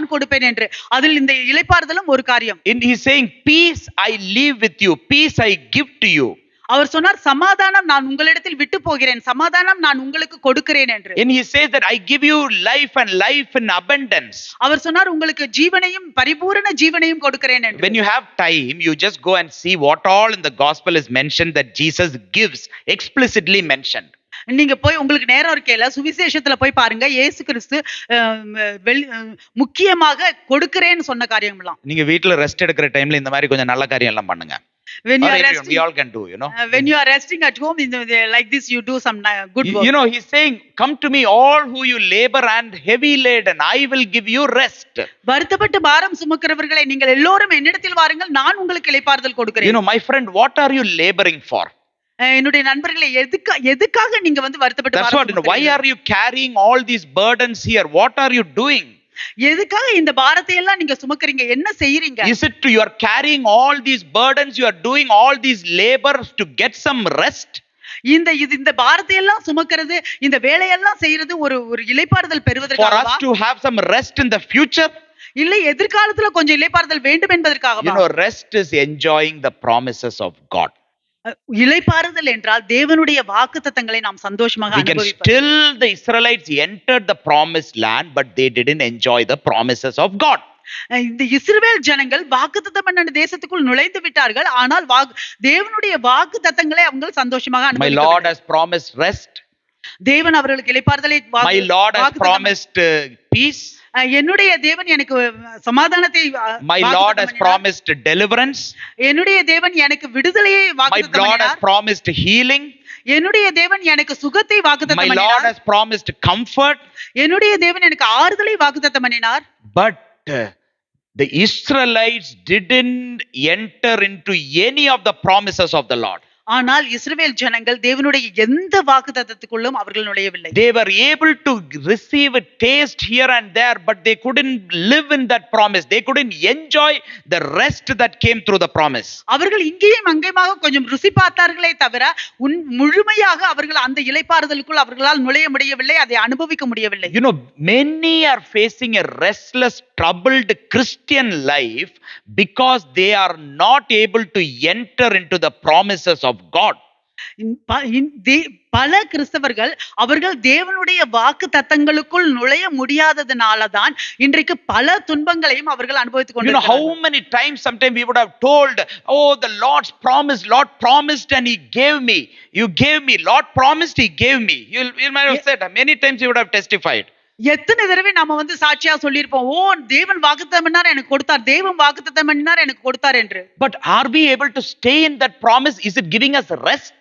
கொடுப்பேன் என்று. அதில் இந்த இளைப்பாறுதலும் ஒரு காரியம். He's saying, peace I leave with you, peace I give to you. அவர் சொன்னார், சமாதானம் நான் உங்களிடத்தில் விட்டு போகிறேன், சமாதானம் நான் உங்களுக்கு கொடுக்கிறேன் என்று. And he says that I give you life and life in abundance. அவர் சொன்னார், உங்களுக்கு ஜீவனையும் பரிபூரண ஜீவனையும் கொடுக்கிறேன் என்று. When you have time, you just go and see what all in the gospel is mentioned that Jesus gives, explicitly mentioned. நீங்க போய் உங்களுக்கு நேரம் இருக்கையில சுவிசேஷத்துல போய் பாருங்க, இயேசு கிறிஸ்து முக்கியமாக கொடுக்கிறேன்னு சொன்ன காரியம்லாம். நீங்க வீட்ல ரெஸ்ட் எடுக்கிற டைம்ல இந்த மாதிரி கொஞ்சம் நல்ல காரியம் எல்லாம் பண்ணுங்க. When you are resting, we all can do, when you are resting at home, like this, you do some good work. He's saying, come to me all who you labor and heavy laden, I will give you rest. வருத்தப்பட்டு பாரம் சுமக்கிறவர்களே, நீங்கள் எல்லோரும் என்னிடத்தில் வாருங்கள், நான் உங்களுக்கு இளைப்பாறுதல் கொடுக்கிறேன். My friend, what are you laboring for? என்னுடைய நண்பர்களே, எதுக்காக நீங்க வந்து வருத்தப்பட்டு பாரம் சுமக்கிறீங்க? Why are you carrying all these burdens here? What are you doing? எதுக்காக இந்த பாரத்தை எல்லாம் நீங்க சுமக்கிறீங்க? என்ன செய்றீங்க? Is it you are carrying all these burdens, you are doing all these labors to get some rest? இந்த பாரத்தை எல்லாம் சுமக்கிறது, இந்த வேலையெல்லாம் செய்யறது ஒரு இளைப்பாறுதல் பெறுவதற்காக, for us to have some rest in the future? இல்லை, எதிர்காலத்துல கொஞ்சம் இளைப்பாறுதல் வேண்டும் என்பதற்காக. Rest is enjoying the promises of God. இளைப்பாறுதல் என்றால் தேவனுடைய வாக்குத்தத்தங்களை நாம் சந்தோஷமாக அனுபவிப்பது. Still the Israelites entered the promised land, but they didn't enjoy the promises of God. இந்த இஸ்ரவேல் ஜனங்கள் வாக்குத்தத்தம் பண்ண தேசத்துக்குள் நுழைந்து விட்டார்கள், ஆனால் தேவனுடைய வாக்குத்தத்தங்களை அவங்க சந்தோஷமாக அனுபவிக்கவில்லை. My Lord has promised rest. தேவன் அவர்களுக்கு இளைப்பாறுதலை My Lord has promised peace. என்னுடைய தேவன் எனக்கு சமாதானத்தை, my Lord has promised deliverance. என்னுடைய தேவன் எனக்கு விடுதலையை வாக்குத்தத்தம் பண்ணினார். my Lord has promised healing. என்னுடைய தேவன் எனக்கு சுகத்தை வாக்குத்தத்தம் பண்ணினார். my Lord has promised comfort. என்னுடைய தேவன் எனக்கு ஆறுதலை வாக்குத்தத்தம் பண்ணினார். But the Israelites didn't enter into any of the promises of the Lord. ஆனால் இஸ்ரவேல் ஜனங்கள் தேவனுடைய எந்த வாக்குத்தத்தத்துக்குள்ளும் அவர்கள் நுழையவில்லை. They were able to receive a taste here and there, but they couldn't live in that promise. They couldn't enjoy the rest that came through the promise. அவர்கள் இங்கேயும் அங்கேயுமாக கொஞ்சம் ருசி பார்த்தார்களே தவிர முழுமையாக அவர்கள் அந்த இளைப்பாறுதலுக்குள் அவர்களால் நுழைய முடியவில்லை, அதை அனுபவிக்க முடியவில்லை. Many are facing a restless, troubled Christian life because they are not able to enter into the promises of God. பல கிறிஸ்தவர்கள் அவர்கள் தேவனுடைய வாக்குத்தத்தங்களுக்குள் நுழைய முடியாததனாலதான் இன்றைக்கு பல துன்பங்களையும் அவர்கள் அனுபவித்துக் கொண்டிருக்கிறார்கள். How many times sometime we would have told, oh, the Lord promised and he gave me. You gave me. Lord promised, he gave me. You might have said, many times you would have testified. எத்தனை தடவை நாம வந்து சாட்சியா சொல்லியிருப்போம், ஓ தேவன் வாக்குத்தத்தம் பண்ணார் எனக்கு கொடுத்தார், தேவன் வாக்குத்தத்தம் பண்ணினார் எனக்கு கொடுத்தார் என்று. But are we able to stay in that promise? Is it giving us rest?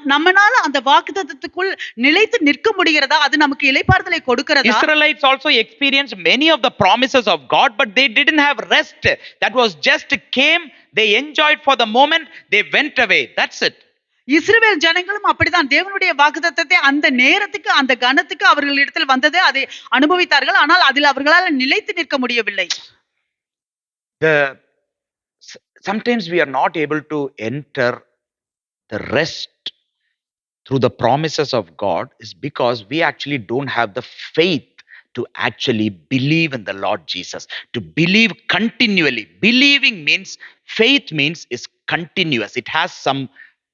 நம்மனால அந்த வாக்குத்தத்தத்துக்குள் நிலைத்து நிற்க முடிகிறதா? அது நமக்கு இளைப்பாறுதலை கொடுக்கிறதா? Israelites also experienced many of the promises of God, but they didn't have rest. That was just came, they enjoyed for the moment, they went away. That's it. இஸ்ரவேல் ஜனங்களும் அப்படிதான் தேவனுடைய வாக்குத்தத்தத்தை அந்த நேரத்துக்கு அந்த கணத்துக்கு அவர்களிடத்தில் வந்தது, அதை அனுபவித்தார்கள். ஆனால் அதில் அவர்களால் நிலைத்து நிற்க முடியவில்லை. Sometimes we are not able to enter the rest through the promises of God is because we actually don't have the faith to actually believe in the Lord Jesus. To believe continually. Believing means, faith means is continuous. It has some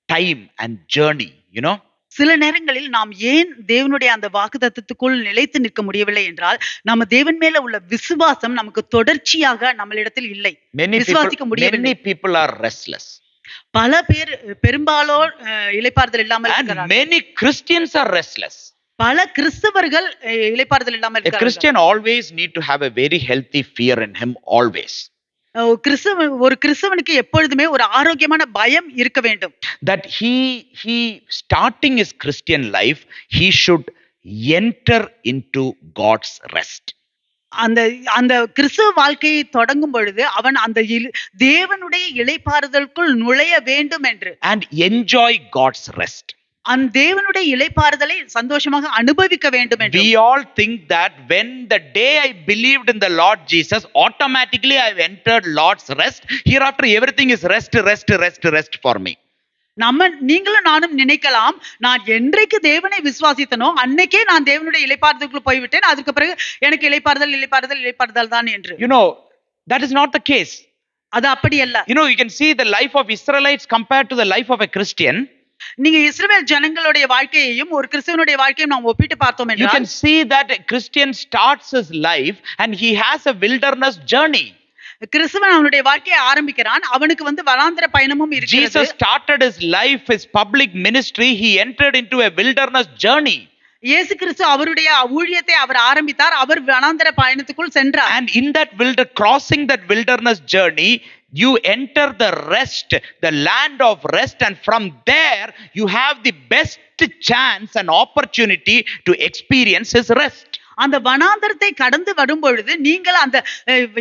time and journey, you know. சில நேரங்களில் நாம் ஏன் தேவனுடைய அந்த வாக்குத்தத்தத்துக்குள் நிலைத்து நிற்க முடியவில்லை என்றால், நம்ம தேவன் மேல உள்ள விசுவாசம் நமக்கு தொடர்ச்சியாக நம்மளிடத்தில் இல்லை. விசுவாசிக்க முடியவில்லை. Many people are restless. பல பேர் பெரும்பாலோர் இளைப்பாறுதல் இல்லாமல் இருக்கிறார்கள். Many Christians are restless. பல கிறிஸ்தவர்கள் இளைப்பாறுதல் இல்லாமல் இருக்கிறார்கள். A Christian always need to have a very healthy fear in him always. ஒரு கிறிஸ்தவனுக்கு எப்பொழுதுமே ஒரு ஆரோக்கியமான பயம் இருக்க வேண்டும். That he starting his Christian life, he should enter into God's rest. அந்த கிறிஸ்தவ வாழ்க்கையை தொடங்கும் பொழுது அவன் அந்த தேவனுடைய இளைப்பாறுதலுக்குள் நுழைய வேண்டும் என்று, and enjoy God's rest. அந்த தேவனுடைய இளைப்பாறுதலை சந்தோஷமாக அனுபவிக்க வேண்டும் என்று. We all think that when the day I believed in the Lord Jesus, automatically I have entered Lord's rest. Hereafter everything is rest for me. நீங்களும் நானும் நினைக்கலாம், நான் என்றைக்கு தேவனை விசுவாசித்தனோ அன்னைக்கே நான் தேவனுடைய இளைப்பாறுதலுக்குள் போய்விட்டேன், அதுக்கு பிறகு எனக்கு இளைப்பாறுதல் தான் என்று. You know, that is not the case. அது அப்படி அல்ல. You know, you can see the life of Israelites compared to the life of a Christian. நீங்க இஸ்ரவேல் ஜனங்களுடைய வாழ்க்கையையும் ஒரு கிறிஸ்தவனுடைய வாழ்க்கையும் நாம் ஒப்பிட்டு பார்த்தோம் என்றால், you can see that a Christian starts his life and he has a wilderness journey. கிறிஸ்தவன் அவனுடைய வாழ்க்கையை ஆரம்பிக்கிறான், அவனுக்கு வனாந்தர பயணமும் இருக்கிறது. Jesus started his life, his public ministry, he entered into a wilderness journey. இயேசு கிறிஸ்து அவருடைய ஊழியத்தை அவர் ஆரம்பித்தார், அவர் வனாந்தர பயணத்துக்குள் சென்றார். And in that crossing that wilderness journey, you enter the rest, the land of rest, and from there you have the best chance and opportunity to experience his rest. அந்த வனாந்தரத்தை கடந்து வரும் பொழுது நீங்கள் அந்த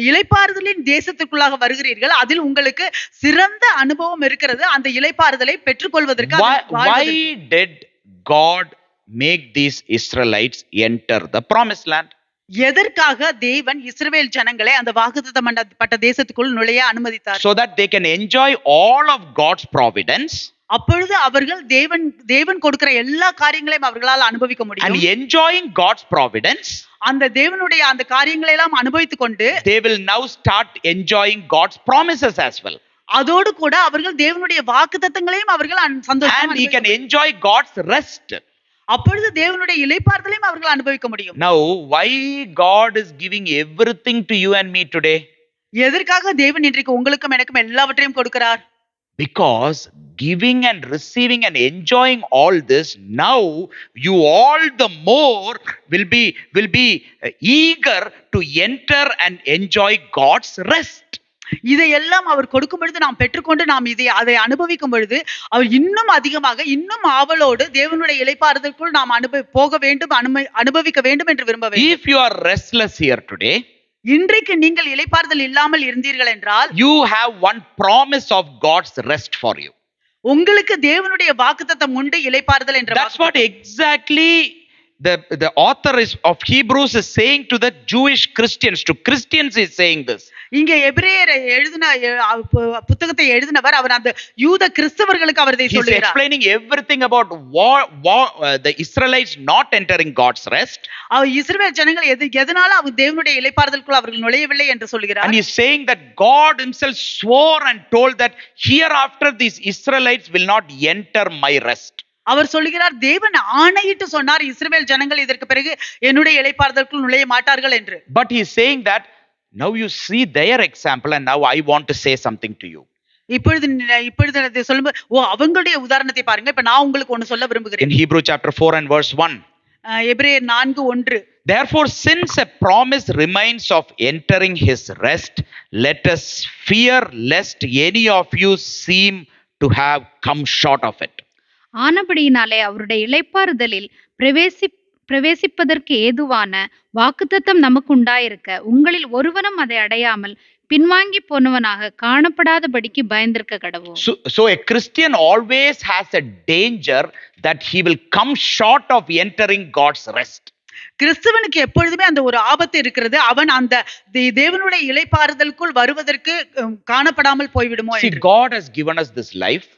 இளைப்பாறுதலின் தேசத்துக்குள்ளாக வருகிறீர்கள். அதில் உங்களுக்கு சிறந்த அனுபவம் இருக்கிறது, அந்த இளைப்பாறுதலை பெற்றுக்கொள்வதற்கு. Why did God make these Israelites enter the promised land? எதற்காக தேவன் இஸ்ரவேல் ஜனங்களை அந்த வாக்குத்தத்தப்பட்ட தேசத்துக்குள் நுழைய அனுமதித்தார்? So that they can enjoy all of God's providence. அப்பொழுது அவர்கள் தேவன் கொடுக்கிற எல்லா காரியங்களையும் அவர்களால் அனுபவிக்க முடியும். And enjoying God's providence, அந்த தேவனுடைய அந்த காரியங்களை எல்லாம் அனுபவித்துக் கொண்டு they will now start enjoying God's promises as well. அதோடு கூட அவர்கள் தேவனுடைய வாக்குத்தத்தங்களையும் அவர்கள் சந்தோஷமாக, and he can enjoy God's rest. அப்பொழுது தேவனுடைய இளைப்பாறுதலையும் அவர்கள் அனுபவிக்க முடியும். Now why God is giving everything to you and me today? எதற்காக தேவன் இன்றைக்கு உங்களுக்கும் எனக்கும் எல்லாவற்றையும் கொடுக்கிறார்? Because giving and receiving and enjoying all this, now you all the more will be eager to enter and enjoy God's rest. இதையெல்லாம் அவர் கொடுக்கும் பொழுது நாம் பெற்றுக்கொண்டு நாம் அதை அனுபவிக்கும் பொழுது அவர் இன்னும் அதிகமாக இன்னும் ஆவலோடு தேவனுடைய இளைப்பாறுதலுக்குள் நாம் போக வேண்டும், அனுபவிக்க வேண்டும் என்று விரும்ப வேண்டும். If you are restless here today, இன்றைக்கு நீங்கள் இளைப்பாறுதல் இல்லாமல் இருந்தீர்கள் என்றால், you have one promise of God's rest for you. உங்களுக்கு தேவனுடைய வாக்குத்தத்தம் உண்டு, இளைப்பாறுதல் என்ற. That's what exactly the author of Hebrews is saying to the Jewish Christians. To Christians he is saying this. இங்கே எபிரேயர் எழுதின புத்தகத்தை எழுதினவர் அவர் அந்த யூத கிறிஸ்தவர்களுக்கு அவர் இதை சொல்கிறார். He is explaining everything about the Israelites not entering God's rest. இஸ்ரவேல் ஜனங்கள் எதனால அவர் தேவனுடைய இளைப்பாறுதலுக்குள் அவர்கள் நுழையவில்லை என்று சொல்கிறார். And he is saying that God himself swore and told that hereafter these Israelites will not enter my rest. அவர் சொல்கிறார், தேவன் ஆணையிட்டு சொன்னார், இஸ்ரவேல் ஜனங்கள் இதற்கு பிறகு என்னுடைய இளைப்பாறுதலுக்குள் நுழைய மாட்டார்கள் என்று. But he is saying that now you see their example and now I want to say something to you. இப்பொழுது சொல்லும்போது அவங்களுடைய உதாரணத்தை பாருங்க, இப்ப நான் உங்களுக்கு ஒன்னு சொல்ல விரும்புகிறேன். In Hebrews chapter 4 and verse 1. எபிரேயர் 4:1. Therefore, since a promise remains of entering his rest, let us fear lest any of you seem to have come short of it. ஆனபடியினாலே அவருடைய இளைப்பாறுதலில் பிரவேசிப்பதற்கு ஏதுவான வாக்குத்தத்தம் நமக்கு உண்டாயிருக்க உங்களில் ஒருவனும் அதை அடையாமல் பின்வாங்கி போனவனாக காணப்படாதபடிக்கு பயந்திருக்க கடவோம். So a Christian always has a danger that he will come short of entering God's rest. கிறிஸ்துவனுக்கு எப்பொழுதுமே அந்த ஒரு ஆபத்து இருக்கிறது, அவன் அந்த தேவனுடைய இளைப்பாறுதலுக்குள் வருவதற்கு காணப்படாமல் போய்விடுமோ See, என்று. God has given us this life,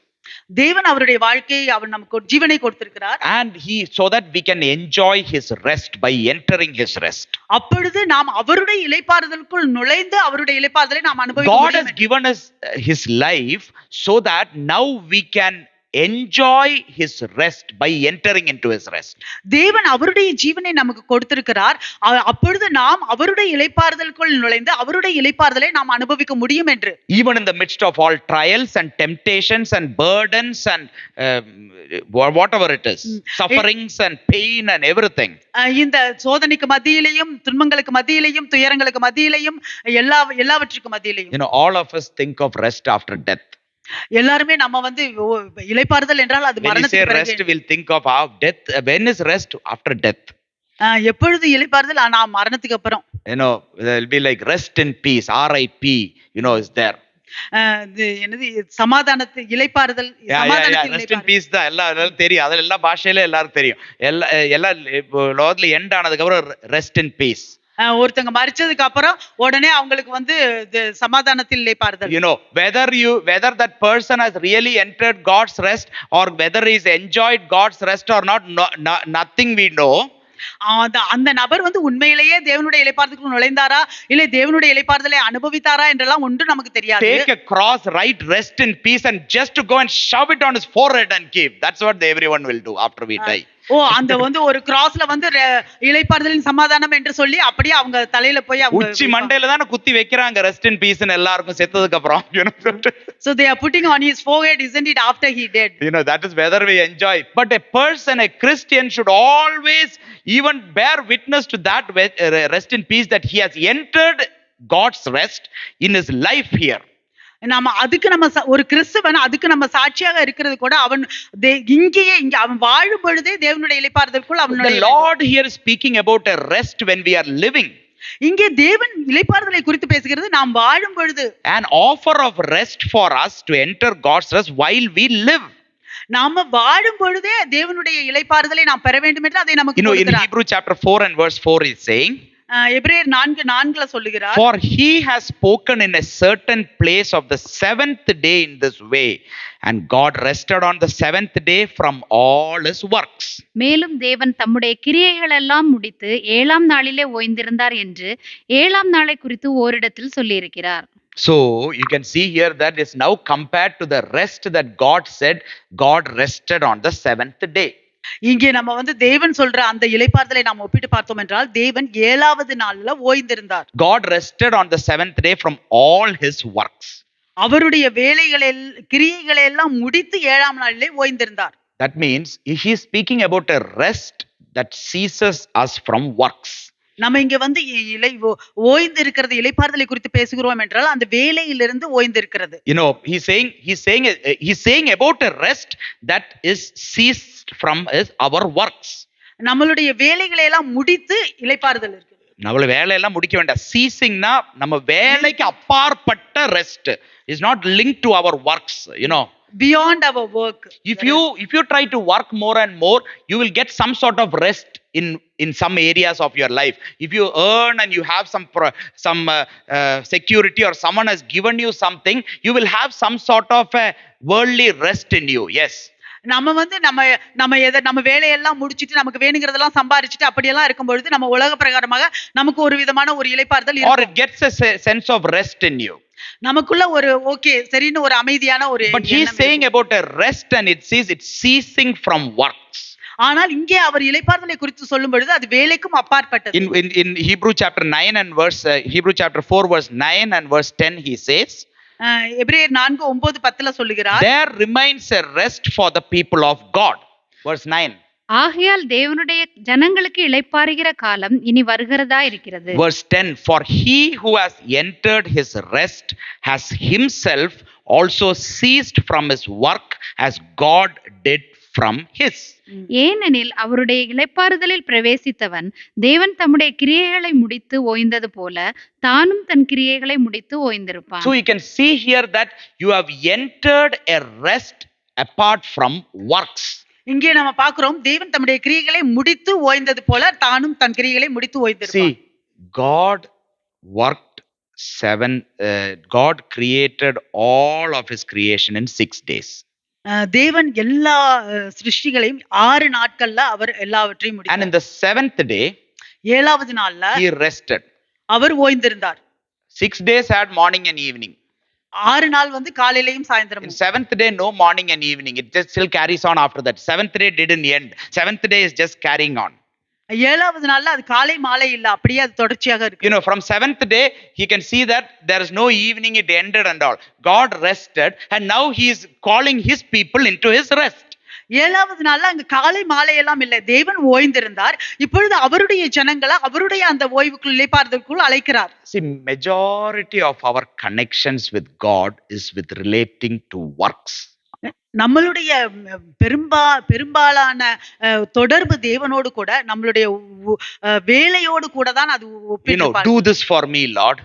தேவன் அவருடைய வாழ்க்கையை அவர் நமக்கு ஒரு ஜீவனை கொடுத்திருக்கிறார். and so that we can enjoy his rest by entering his rest. அப்பொழுது நாம் அவருடைய இளைப்பாறுதலுக்குள் நுழைந்து அவருடைய இளைப்பாறுதலை நாம் அனுபவிக்க God முடியும். has given us his life so that now we can enjoy his rest by entering into his rest. தேவன் அவருடைய ஜீவனை நமக்கு கொடுத்திருக்கிறார், அப்பொழுது நாம் அவருடைய இளைப்பாறுதலுக்குள் நுழைந்து அவருடைய இளைப்பாறுதலை நாம் அனுபவிக்க முடியும் என்று. Even in the midst of all trials and temptations and burdens and whatever it is, sufferings and pain and everything. இந்த சோதனைக்கு மத்தியிலையும் துன்பங்களுக்கு மத்தியிலையும் துயரங்களுக்கு மத்தியிலையும் எல்லாவற்றுக்கும் மத்தியிலையும், You know, all of us think of rest after death. எல்லாருமே நம்ம வந்து இளைப்பாறுதல் என்றால் அது When you say மரணத்துக்கு rest, பிறகு. we'll think of death. When is rest? After death. எப்பொழுது இளைப்பாறுதல்? நான் மரணத்துக்கு அப்புறம். You know, there'll be like rest in peace, RIP, you know, is there. என்னது சமாதானத்து இளைப்பாறுதல், சமாதானத்தில் ரெஸ்ட் இன் பீஸ் தான் எல்லாரும் தெரியும், அதெல்லாம் எல்லா பாஷையில எல்லாரும் தெரியும். எல்லாம் லோகத்துல எண்ட் ஆனதுக்கு அப்புறம் ரெஸ்ட் இன் பீஸ். ஒருத்தங்க மரிச்சதுக்கு அப்புறம் உடனே அவங்களுக்கு வந்து சமாதானத்தில் இளைப்பாறுதல். You know, whether that person has really entered God's rest or whether he's enjoyed God's rest or not, nothing we know. அந்த நபர் வந்து உண்மையிலேயே தேவனுடைய இளைப்பாறுதலுக்குள் நுழைந்தாரா இல்லை தேவனுடைய இளைப்பாறுதலை அனுபவித்தாரா என்றெல்லாம் ஒன்று நமக்கு தெரியாது. Take a cross, write rest in peace and just to go and shove it on his forehead and give. That's what everyone will do after we die. அந்த வந்து ஒரு கிராஸ்ல வந்து இளைப்பாறுதலின் சமாதானம் என்று சொல்லி அப்படியே அவங்க தலையில போய் அவங்க உச்சி மண்டையில தான குத்தி வைக்கறாங்க ரெஸ்ட் இன் பீஸ் ன்னு எல்லாருக்கும் செத்ததுக்கு அப்புறம். You know, so they are putting on his forehead, isn't it, after he dead? You know, that is whether we enjoy. But a person, a Christian, should always even bear witness to that rest in peace, that he has entered God's rest in his life here. அதுக்கு நம்ம ஒரு கிறிஸ்தவன் அதுக்கு நம்ம சாட்சியாக இருக்கிறது கூட அவன் இங்கே அவன் வாழும் பொழுதே தேவனுடைய இளைப்பாறுதலுக்குள் அவனுடைய. The Lord here is speaking about a rest when we are living. இங்கே தேவன் இளைப்பாறுதலை குறித்து பேசுகிறது நாம் வாழும் பொழுது. An offer of rest for us to enter God's rest while we live. நாம வாழும் பொழுதே தேவனுடைய இளைப்பாறுதலை நாம் பெற வேண்டும் என்று அதை நமக்கு கொடுக்கிறார். You know, in Hebrew chapter 4 and verse 4 is saying, எபிரேயர் 4:4 சொல்லுகிறார், for he has spoken in a certain place of the seventh day in this way, and God rested on the seventh day from all his works. மேலும் தேவன் தம்முடைய கிரியைகள் எல்லாம் முடித்து 7ஆம் நாளிலே ஓய்ந்திருந்தார் என்று 7ஆம் நாளை குறித்து ஓரிடத்தில் சொல்லியிருக்கிறார். So you can see here that is now compared to the rest that God said God rested on the seventh day. இங்கே நம்ம வந்து தேவன் சொல்ற அந்த இளைப்பாறுதலை நாம் ஒப்பிட்டு பார்த்தோம் என்றால் தேவன் 7வது நாள்ல ஓய்ந்திருந்தார். God rested on the seventh day from all his works. அவருடைய கிரியைகளை எல்லாம் முடித்து 7ஆம் நாளிலே ஓய்ந்திருந்தார். That means he is speaking about a rest that ceases us from works. நம்ம இங்க வந்து ஓய்ந்து இருக்கிறது இளைப்பாறுதலை குறித்து பேசுகிறோம் என்றால் அந்த வேலையிலிருந்து ஓய்ந்து இருக்கிறது. You know, he's saying about a rest that is ceased from our works. நம்மளுடைய வேலைகளை எல்லாம் முடித்து இளைப்பாறுதல் இருக்கு. நம்மள வேலையெல்லாம் முடிக்க வேண்டாம். சீசிங்னா நம்ம வேலைக்கு அப்பாற்பட்ட rest is not linked to our works, you know, beyond our work. If you try to work more and more, you will get some sort of rest in some areas of your life. If you earn and you have some security, or someone has given you something, you will have some sort of a worldly rest in you. Yes. நம்ம வந்து நம்ம வேலையெல்லாம் முடிச்சிட்டு நமக்கு வேணுங்கிறதெல்லாம் சம்பாரிச்சிட்டு அப்படியெல்லாம் இருக்கும் பொழுது நம்ம உலக பிரகாரமாக நமக்கு ஒரு விதமான ஒரு இளைப்பாறுதல் இருக்கும். Or it gets a sense of rest in you. நமக்குள்ள ஒரு ஓகே சரின்னு ஒரு அமைதியான ஒரு. But he is saying about a rest, and it says it's ceasing from works. ஆனால் இங்கே அவர் இளைப்பாறுதலை குறித்து சொல்லும் பொழுது அது வேலைக்கும் அப்பாற்பட்டது. In Hebrew chapter 9 and Hebrew chapter 4 verse 9 and verse 10 he says, எபிரேயர் 4:9-10 சொல்லுகிறார், there remains a rest for the people of God. Verse 9. ஆகையால் தேவனுடைய ஜனங்களுக்கு இளைப்பாறுகிற காலம் இனி வருகிறதா இருக்கிறது. Verse 10, for he who has entered his rest has himself also ceased from his work as God did from his. ஏனெனில் அவருடைய இளைப்பாறுதலில் பிரவேசித்தவன் தேவன் தம்முடைய கிரியைகளை முடித்து ஓய்ந்தது போல தானும் தன் கிரியைகளை முடித்து ஓய்ந்திருப்பான். So you can see here that you have entered a rest apart from works. இங்கே நம்ம பார்க்கிறோம் தேவன் தம்முடைய கிரியைகளை முடித்து ஓய்ந்தது போல தானும் தன் கிரியைகளை முடித்து ஓய்ந்திருப்பான். See, God worked God created all of his creation in 6 days. தேவன் எல்லா சிருஷ்டிகளையும் 6 நாட்கள்ல அவர் எல்லாவற்றையும் And in முடித்தார். the 7th day, 7வது நாள்ல he rested. Our ஓய்ந்திருந்தார். 6 days had morning and evening. 6 நாள் வந்து காலையிலயும் In சாயந்தரமும். 7th day, no morning and evening. It just still carries on after that. 7th day didn't end. 7th day is just carrying on. 7வது நாள்ல அது காலை மாலை இல்ல, அப்படியே அது தொடர்ச்சியாக இருக்கு. You know, from 7th day, he can see that there is no evening, it ended and all. God rested, and now he is calling his people into his rest. 7வது நாள்ல அங்க காலை மாலை எல்லாம் இல்லை, தேவன் ஓய்ந்திருந்தார். இப்பொழுது அவருடைய ஜனங்களை அவருடைய அந்த ஓய்வுக்குள் இளைப்பாறுதலுக்குள் அழைக்கிறார். See, majority of our connections with God is with relating to works. நம்மளுடைய பெரும்பாலான தொடர்பு தேவனோடு கூட நம்மளுடைய வேலையோடு கூட தான் அது You know, ஒப்பிட்டு do this for me, Lord.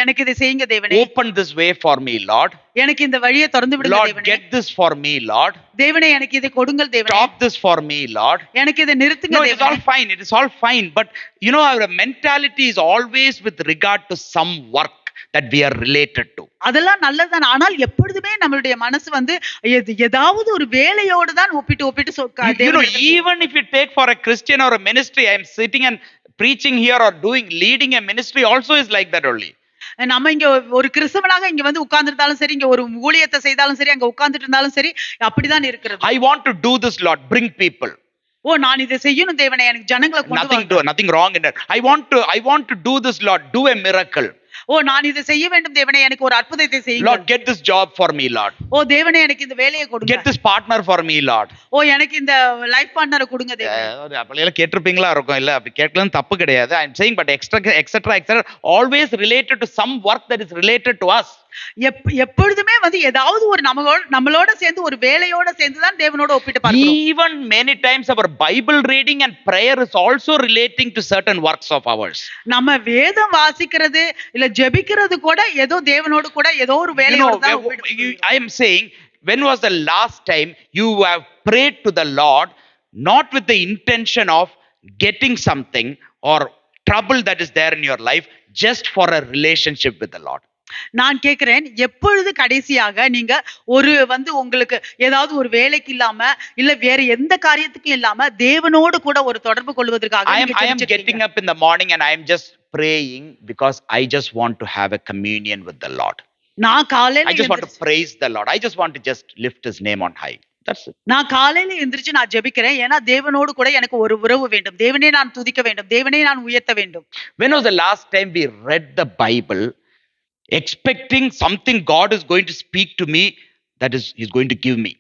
எனக்கு இதை செய்யுங்க தேவனே, Open this way for me, Lord. எனக்கு இந்த வழியை திறந்து விடுங்க Lord, தேவனே, get this for me, Lord. தேவனே எனக்கு இதை கொடுங்கள் தேவனே, Stop this for me, Lord. எனக்கு இதை நிறுத்துங்க No, it is all தேவனே. fine. It is all fine. But you know, our mentality is always with regard to some work that we are related to. அதெல்லாம் நல்லதுதான். ஆனால் எப்பொழுதுமே நம்மளுடைய மனசு வந்து ஏதாவது ஒரு வேலையோடு தான் ஒப்பிட்டு You know, even if you take for a Christian or a ministry, I am sitting and preaching here or leading a ministry also is like that only. நம்ம இங்க ஒரு கிறிஸ்தவனாக இங்க வந்து உட்கார்ந்திருந்தாலும் சரி, இங்க ஒரு ஊழியத்தை செய்தாலும் சரி, அங்க உட்கார்ந்துட்டு இருந்தாலும் சரி, அப்படிதான் இருக்கிறது. I want to do this, Lord. Bring people. ஓ நான் இதை செய்யணும் தேவனே, எனக்கு ஜனங்களை கொண்டு வாங்க. Nothing wrong in that. I want to do this, Lord. Do a miracle. ஓ நான் இதை செய்ய வேண்டும் தேவனே, எனக்கு ஒரு அற்புதத்தை செய்யுங்க. Lord, get this job for me, Lord. ஓ தேவனே எனக்கு இந்த வேலையை கொடுங்க. Get this partner for me, Lord. ஓ எனக்கு இந்த லைஃப் பார்ட்னரை கொடுங்க தேவனே. அப்பளையெல்லாம் கேட்டிருப்பீங்களா இருக்கும், இல்ல அப்படி கேட்கலாம் தப்பு கிடையாது. I am saying, but etc always related to some work that is related to us. எப்பொழுதுமே வந்து ஏதாவது ஒரு நம்மளோட சேர்ந்து ஒரு வேலையோட சேர்ந்து தான் தேவனோட ஒப்பிட்டு பார்க்கிறோம். Even many times our Bible reading and prayer is also relating to certain works of ours. நம்ம வேதம் வாசிக்கிறது இல்ல ஜெபிக்கிறது கூட ஏதோ தேவனோடு கூட ஏதோ ஒரு வேலையோட தான் ஒப்பிட்டு. I am saying, when was the last time you have prayed to the Lord not with the intention of getting something or trouble that is there in your life, just for a relationship with the Lord? நான் கேக்குறேன், எப்பொழுது கடைசியாக நீங்க ஒரு வந்து உங்களுக்கு ஏதாவது ஒரு வேலைக்கு இல்லாம இல்ல வேற எந்த காரியத்துக்கும் இல்லாம தேவனோடு கூட ஒரு தொடர்பு கொள்வதற்காக I am getting up in the morning and I am just praying because I just want to have a communion with the Lord. நான் காலையில I just want to praise the Lord. I just want to just lift his name on high. That's it. நான் காலையில எந்திரிச்சு நான் ஜெபிக்கிறேன், ஏன்னா தேவனோடு கூட எனக்கு ஒரு உறவு வேண்டும். தேவனே நான் துதிக்க வேண்டும், தேவனே நான் உயர்த்த வேண்டும். When was the last time we read the Bible expecting something God is going to speak to me, that is he's going to give me?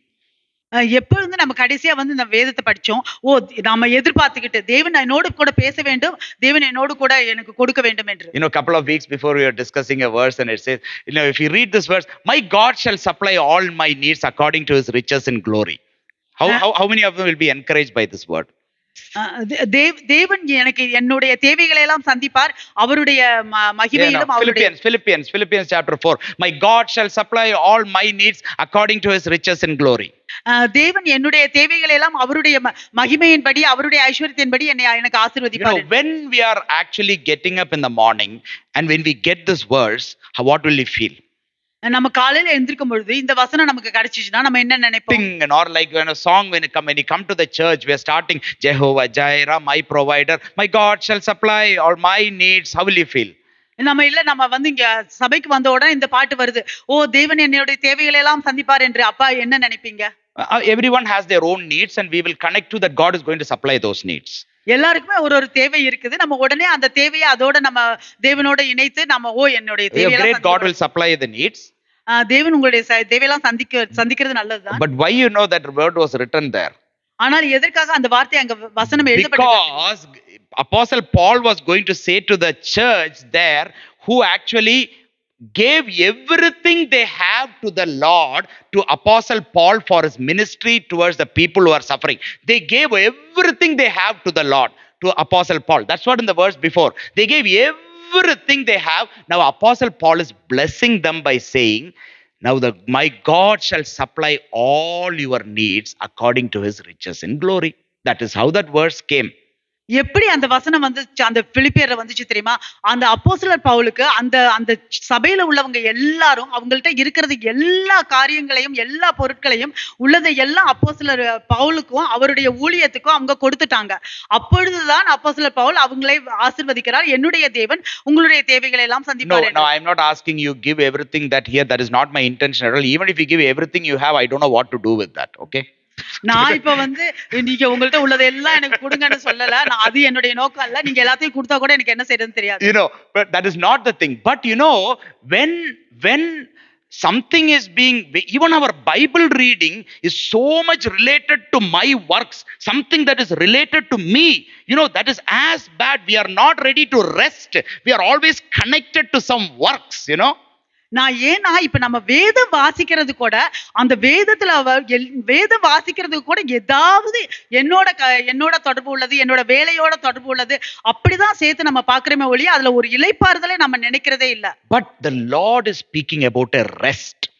எப்பொழுது நம்ம கடைசியா வந்து இந்த வேதத்தை படிச்சோம், ஓ நாம எதிர்பார்த்துக்கிட்டு தேவன் என்னோடு கூட பேச வேண்டும், தேவன் என்னோடு கூட எனக்கு கொடுக்க வேண்டும் என்று. You know, a couple of weeks before we were discussing a verse and it says, you know, if you read this verse, my God shall supply all my needs according to his riches in glory. How many of them will be encouraged by this word? தேவன் எனக்கு என்னுடைய தேவைகளை எல்லாம் சந்திப்பார், அவருடைய மகிமையிலும் அவருடைய. Philippians chapter 4, my God shall supply all my needs according to his riches in glory. தேவன் என்னுடைய தேவைகளை எல்லாம் அவருடைய மகிமையின்படி அவருடைய ஐஸ்வரியத்தின்படி எனக்கு ஆசீர்வதிப்பார். You know, when we are actually getting up in the morning and when we get this verse, what will we feel? நம்ம காலையில எந்திரிக்கும் பொழுது இந்த வசனம் நமக்கு கிடைச்சிச்சுனா நம்ம என்ன நினைப்போம்? Or like when a song, when you come to the church, we are starting Jehovah Jireh, my provider, my God shall supply all my needs. How will you feel? நம்ம வந்து இங்க சபைக்கு வந்த உடனே இந்த பாட்டு வருது, ஓ தேவன் என்னுடைய தேவைகளை எல்லாம் சந்திப்பார் என்று. அப்பா என்ன நினைப்பீங்க? Everyone has their own needs and we will connect to that God is going to supply those needs. எல்லாருக்குமே ஒரு தேவை இருக்குது, நம்ம உடனே அந்த தேவையை அதோட நம்ம தேவனோட இணைத்து நம்ம ஓ என்னுடைய தேவையெல்லாம் great God will supply the needs. தேவன் உங்களுடைய தேவையெல்லாம் சந்திக்கிறது நல்லதுதான். But why you know that word was written there? ஆனால் எதற்காக அந்த வார்த்தை அங்க வசனம் எழுதப்பட்டது? Because Apostle Paul was going to say to the church there, who actually gave everything they have to the Lord to Apostle Paul for his ministry towards the people who are suffering. They gave everything they have to the Lord, to Apostle Paul. That's what in the verse before. They gave everything they have. Now Apostle Paul is blessing them by saying, now my God shall supply all your needs according to his riches in glory. That is how that verse came. எப்படி அந்த வசனம் வந்துச்சு, அந்த பிலிப்பியர்ல வந்துச்சு தெரியுமா? அந்த அப்போஸ்தலர் பவுலுக்கு அந்த அந்த சபையில உள்ளவங்க எல்லாரும் அவங்கள்ட்ட இருக்கிறது எல்லா காரியங்களையும் எல்லா பொருட்களையும் உள்ளதை எல்லாம் அப்போஸ்தலர் பவுலுக்கும் அவருடைய ஊழியத்துக்கும் அவங்க கொடுத்துட்டாங்க. அப்பொழுதுதான் அப்போஸ்தலர் பவுல் அவங்களை ஆசீர்வதிக்கிறார். என்னுடைய தேவன் உங்களுடைய தேவைகளை எல்லாம் சந்திப்பார். No, I'm not asking you give everything that here. That is not my intention at all. Even if you give everything you have, I don't know what to do with that. Okay. நான் இப்ப வந்து நீங்க உங்கள்ட்ட உள்ளதெல்லாம் எனக்கு கொடுங்கன்னு சொல்லல. நான் அது என்னுடைய நோக்கம் இல்ல. நீங்க எல்லாத்தையும் கொடுத்தா கூட எனக்கு என்ன செய்யறதுன்னு தெரியாது. But that is not the thing. But when something is being, even our Bible reading is so much related to my works, something that is related to me, that is as bad. We are not ready to rest. We are always connected to some works. நான் ஏன்னா இப்ப நம்ம வேதம் வாசிக்கிறது கூட அந்த வேதத்துல வேதம் வாசிக்கிறது கூட ஏதாவது என்னோட தொடர்பு உள்ளது, என்னோட வேலையோட தொடர்பு உள்ளது, அப்படிதான் சேர்த்து நம்ம பாக்குறோமே ஒழிய அதுல ஒரு இளைப்பாறுதலை நம்ம நினைக்கிறதே இல்ல. But the Lord is speaking about a rest.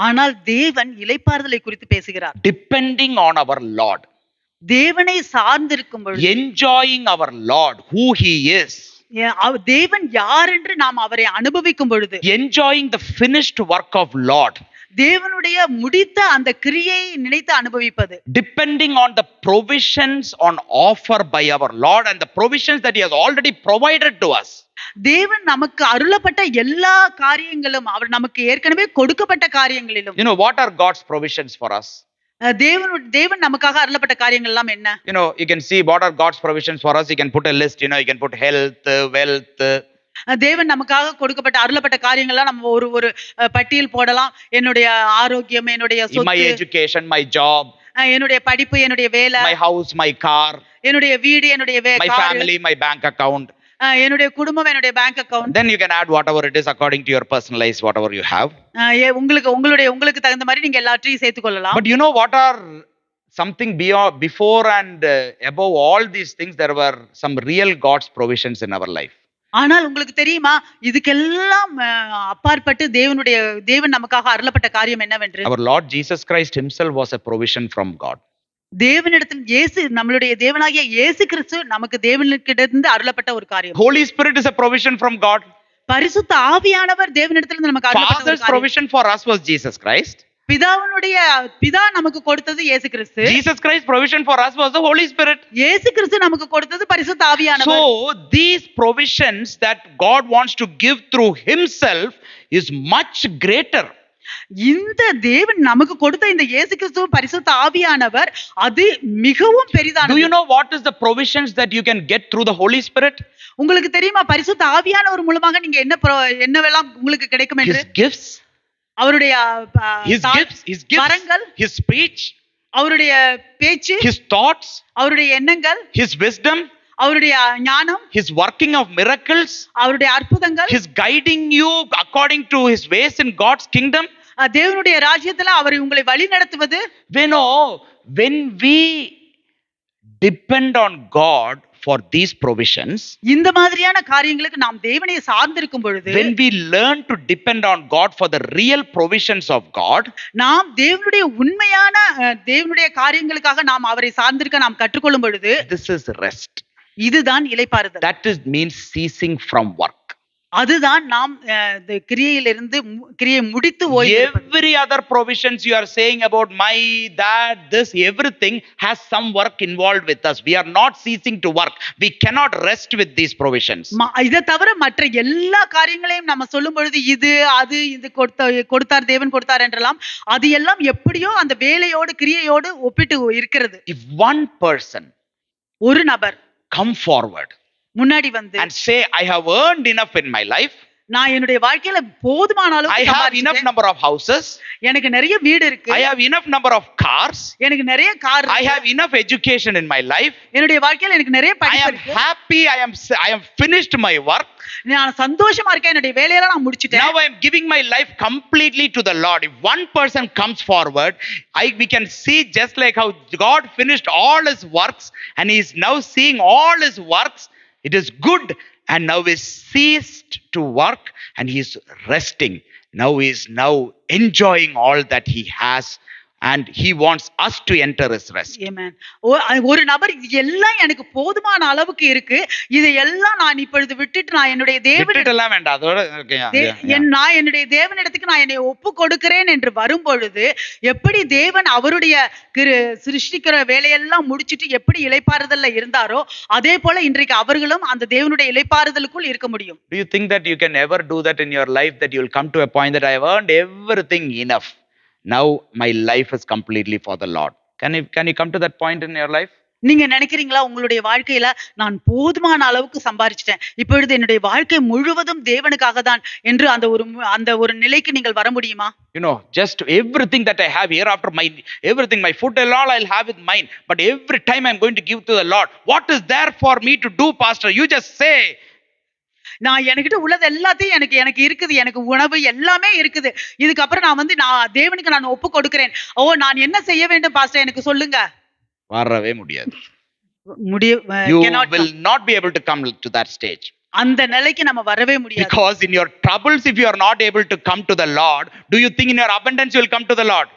ஆனால் தேவன் இளைப்பாறுதலை குறித்து பேசுகிறார். Depending on our Lord, தேவனை சார்ந்திருக்கும் பொழுது, enjoying our Lord, who he is, தேவன் யார் என்று நாம் அவரை அனுபவிக்கும் பொழுது, enjoying the finished work of Lord, தேவனுடைய முடித்த அந்த கிரியையை நினைத்து அனுபவிப்பது, depending on the provisions on offer by our Lord and the provisions that he has already provided to us. தேவன் நமக்கு அருளப்பட்ட எல்லா காரியங்களும் அவர் நமக்கு ஏற்கனவே கொடுக்கப்பட்ட காரியங்களிலும். What are God's provisions for us? தேவன் நமக்காக அருளப்பட்ட காரியங்கள் எல்லாம் என்ன? You can see what are God's provisions for us. You can put a list. You can put health, wealth. தேவன் நமக்காக கொடுக்கப்பட்ட அருளப்பட்ட காரியங்கள்லாம் நம்ம ஒரு பட்டியல் போடலாம். என்னுடைய ஆரோக்கியம், என்னுடைய சொத்து, my education, my job, என்னுடைய படிப்பு, என்னுடைய வேலை, my house, my car, என்னுடைய வீடு, என்னுடைய my family, my bank account, என்னுடைய குடும்பம், என்னுடைய bank account. Then you can add whatever it is according to your personalized whatever you have. உங்களுக்கு தகுந்த மாதிரி நீங்க எல்லாத்தையும் சேர்த்துக் கொள்ளலாம். But what are something before and above all these things, there were some real God's provisions in our life. ஆனால் உங்களுக்கு தெரியுமா, இதுக்கெல்லாம் அப்பாற்பட்டு தேவன் நமக்காக அருளப்பட்ட காரியம் என்னவென்று? Our Lord Jesus Christ himself was a provision from God. தேவனிடத்தில் நம்மளுடைய தேவனாகிய இயேசு கிறிஸ்து நமக்கு தேவனிடத்திலிருந்து அருளப்பட்ட ஒரு காரியம். Holy Spirit is a provision from God. பரிசுத்த ஆவியானவர் தேவனிடத்திலிருந்து நமக்கு அருளப்பட்ட ஒரு காரியம். Father's provision for us was Jesus Christ. பிதா நமக்கு கொடுத்தது இயேசு கிறிஸ்து. Jesus Christ provision for us was the Holy Spirit. இயேசு கிறிஸ்து நமக்கு கொடுத்தது பரிசுத்த ஆவியானவர். So these provisions that God wants to give through himself is much greater. இந்த தேவன் நமக்கு கொடுத்த இந்த இயேசு கிறிஸ்து பரிசுத்த ஆவியானவர் அது மிகவும் பெரிதானது. Do you know what is the provisions that you can get through the Holy Spirit? உங்களுக்கு தெரியுமா பரிசுத்த ஆவியானவர் மூலமாக நீங்க என்னவெல்லாம் உங்களுக்கு கிடைக்கும் என்று? His gifts, அவருடைய his வரங்கள், his speech, அவருடைய பேச்சு, his thoughts, அவருடைய எண்ணங்கள், his wisdom, அவருடைய ஞானம், his working of miracles, அவருடைய அற்புதங்கள், his guiding you according to his ways in God's kingdom. தேவனுடைய ராஜ்யத்துல அவர் உங்களை வழி நடத்துவது. When we depend on God for these provisions, இந்த மாதிரியான காரியங்களுக்கு நாம் தேவனை சார்ந்திருக்கும் பொழுது, when we learn to depend on God for the real provisions of God, நாம் தேவனுடைய உண்மையான தேவனுடைய காரியங்களுக்காக நாம் அவரை சார்ந்திருக்க நாம் கற்றுக்கொள்ளும் பொழுது, this is rest. இதுதான் இளைப்பாறுதல். That means ceasing from work. அதுதான் நாம் கிரியை முடித்து ஓய்வு. Every other provisions you are saying about my, that, this, everything has some work involved with us. We are not ceasing to work. We cannot rest with these provisions. இதை தவிர மற்ற எல்லா காரியங்களையும் நம்ம சொல்லும் பொழுது இது கொடுத்தார் தேவன் கொடுத்தார் என்றெல்லாம் அது எல்லாம் எப்படியோ அந்த வேலையோடு கிரியையோடு ஒப்பிட்டு இருக்கிறது. If one person, ஒரு நபர் come forward முன்னாடி வந்து and say I have earned enough in my life, நான் என்னுடைய வாழ்க்கையில போதுமான I அளவுக்கு have enough சம்பாதிச்சிட்டேன். number of houses. எனக்கு நிறைய வீடு இருக்கு, I have enough number of cars. எனக்கு நிறைய car I have enough education in my life. என்னுடைய வாழ்க்கையில எனக்கு நிறைய I படிப்பு am இருக்கு, happy. I am finished my work. நான் சந்தோஷமா இருக்கேன், என்னுடைய வேலையெல்லாம் நான் முடிச்சிட்டேன். Now I am giving my life completely to the Lord. If one person comes forward, we can see just like how God finished all his works and he is now seeing all his works. It is good, and now he ceased to work and he is resting. Now he is now enjoying all that he has, and he wants us to enter his rest. Amen. ஒரு நபர் இது எல்லாம் எனக்கு போதுமான அளவுக்கு இருக்கு, இதையெல்லாம் நான் இப்பொழுது விட்டுட்டு நான் என்னுடைய விட்டுட்டெல்லாம் வேண்டாம், அதோட நான் என்னுடைய தேவனிடத்துக்கு நான் என்னை ஒப்பு கொடுக்கிறேன் என்று வரும்பொழுது எப்படி தேவன் அவருடைய சிருஷ்டிக்கிற வேலையெல்லாம் முடிச்சிட்டு எப்படி இளைப்பாறுதல்ல இருந்தாரோ அதே போல இன்றைக்கு அவர்களும் அந்த தேவனுடைய இளைப்பாறுதலுக்குள் இருக்க முடியும். Do you think that you can ever do that in your life, that you will come to a point that I have earned everything enough? Now my life is completely for the Lord. Can you come to that point in your life? நீங்க நினைக்கிறீங்களா உங்களுடைய வாழ்க்கையில நான் போதுமான அளவுக்கு சம்பாதிச்சிட்டேன், இப்பொழுது என்னுடைய வாழ்க்கை முழுவதும் தேவனுக்காக தான் என்று அந்த ஒரு நிலைக்கு நீங்கள் வர முடியுமா? You know, just everything that I have here after everything, my food and all I'll have with mine, but every time I'm going to give to the Lord. What is there for me to do, pastor? You just say. நான் என்கிட்ட உள்ளது எல்லாத்தையும் எனக்கு இருக்குது, எனக்கு உணவு எல்லாமே இருக்குது, இதுக்கப்புறம் நான் தேவனுக்கு நான் ஒப்பு கொடுக்கிறேன். நான் என்ன செய்ய வேண்டும் பாஸ்டர் எனக்கு சொல்லுங்க. வரவே முடியாது. You will not be able to come to that stage. அந்த நிலைக்கு நம்ம வரவே முடியாது. Because in your troubles, if you are not able to come to the Lord, do you think in your abundance you will come to the Lord?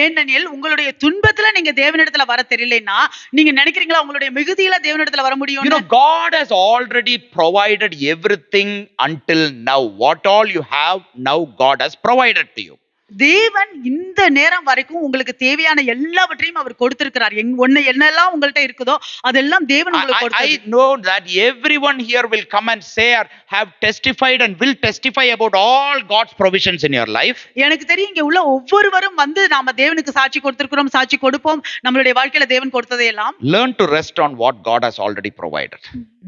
ஏனெனில் உங்களுடைய துன்பத்துல நீங்க தேவனிடத்துல வர தெரியலனா நீங்க நினைக்கிறீங்களா உங்களுடைய மிகுதியில தேவனிடத்துல வர முடியும்? You know, God has already provided everything until now. What all you have now, God has provided to you. தேவன் இந்த நேரம் வரைக்கும் உங்களுக்கு தேவையான எல்லாவற்றையும் அவர் கொடுத்திருக்கிறார். என்னெல்லாம் உங்கள்ட்ட இருக்குதோ அதெல்லாம் தேவன் உங்களுக்கு கொடுத்தார். I know that everyone here will come and say or have testified and will testify about all God's provisions in your life. எனக்கு தெரியும் இங்க உள்ள ஒவ்வொருவரும் நாம தேவனுக்கு சாட்சி கொடுத்திருக்கிறோம், சாட்சி கொடுப்போம் நம்மளுடைய வாழ்க்கையில தேவன் கொடுத்ததை எல்லாம். Learn to rest on what God has already provided.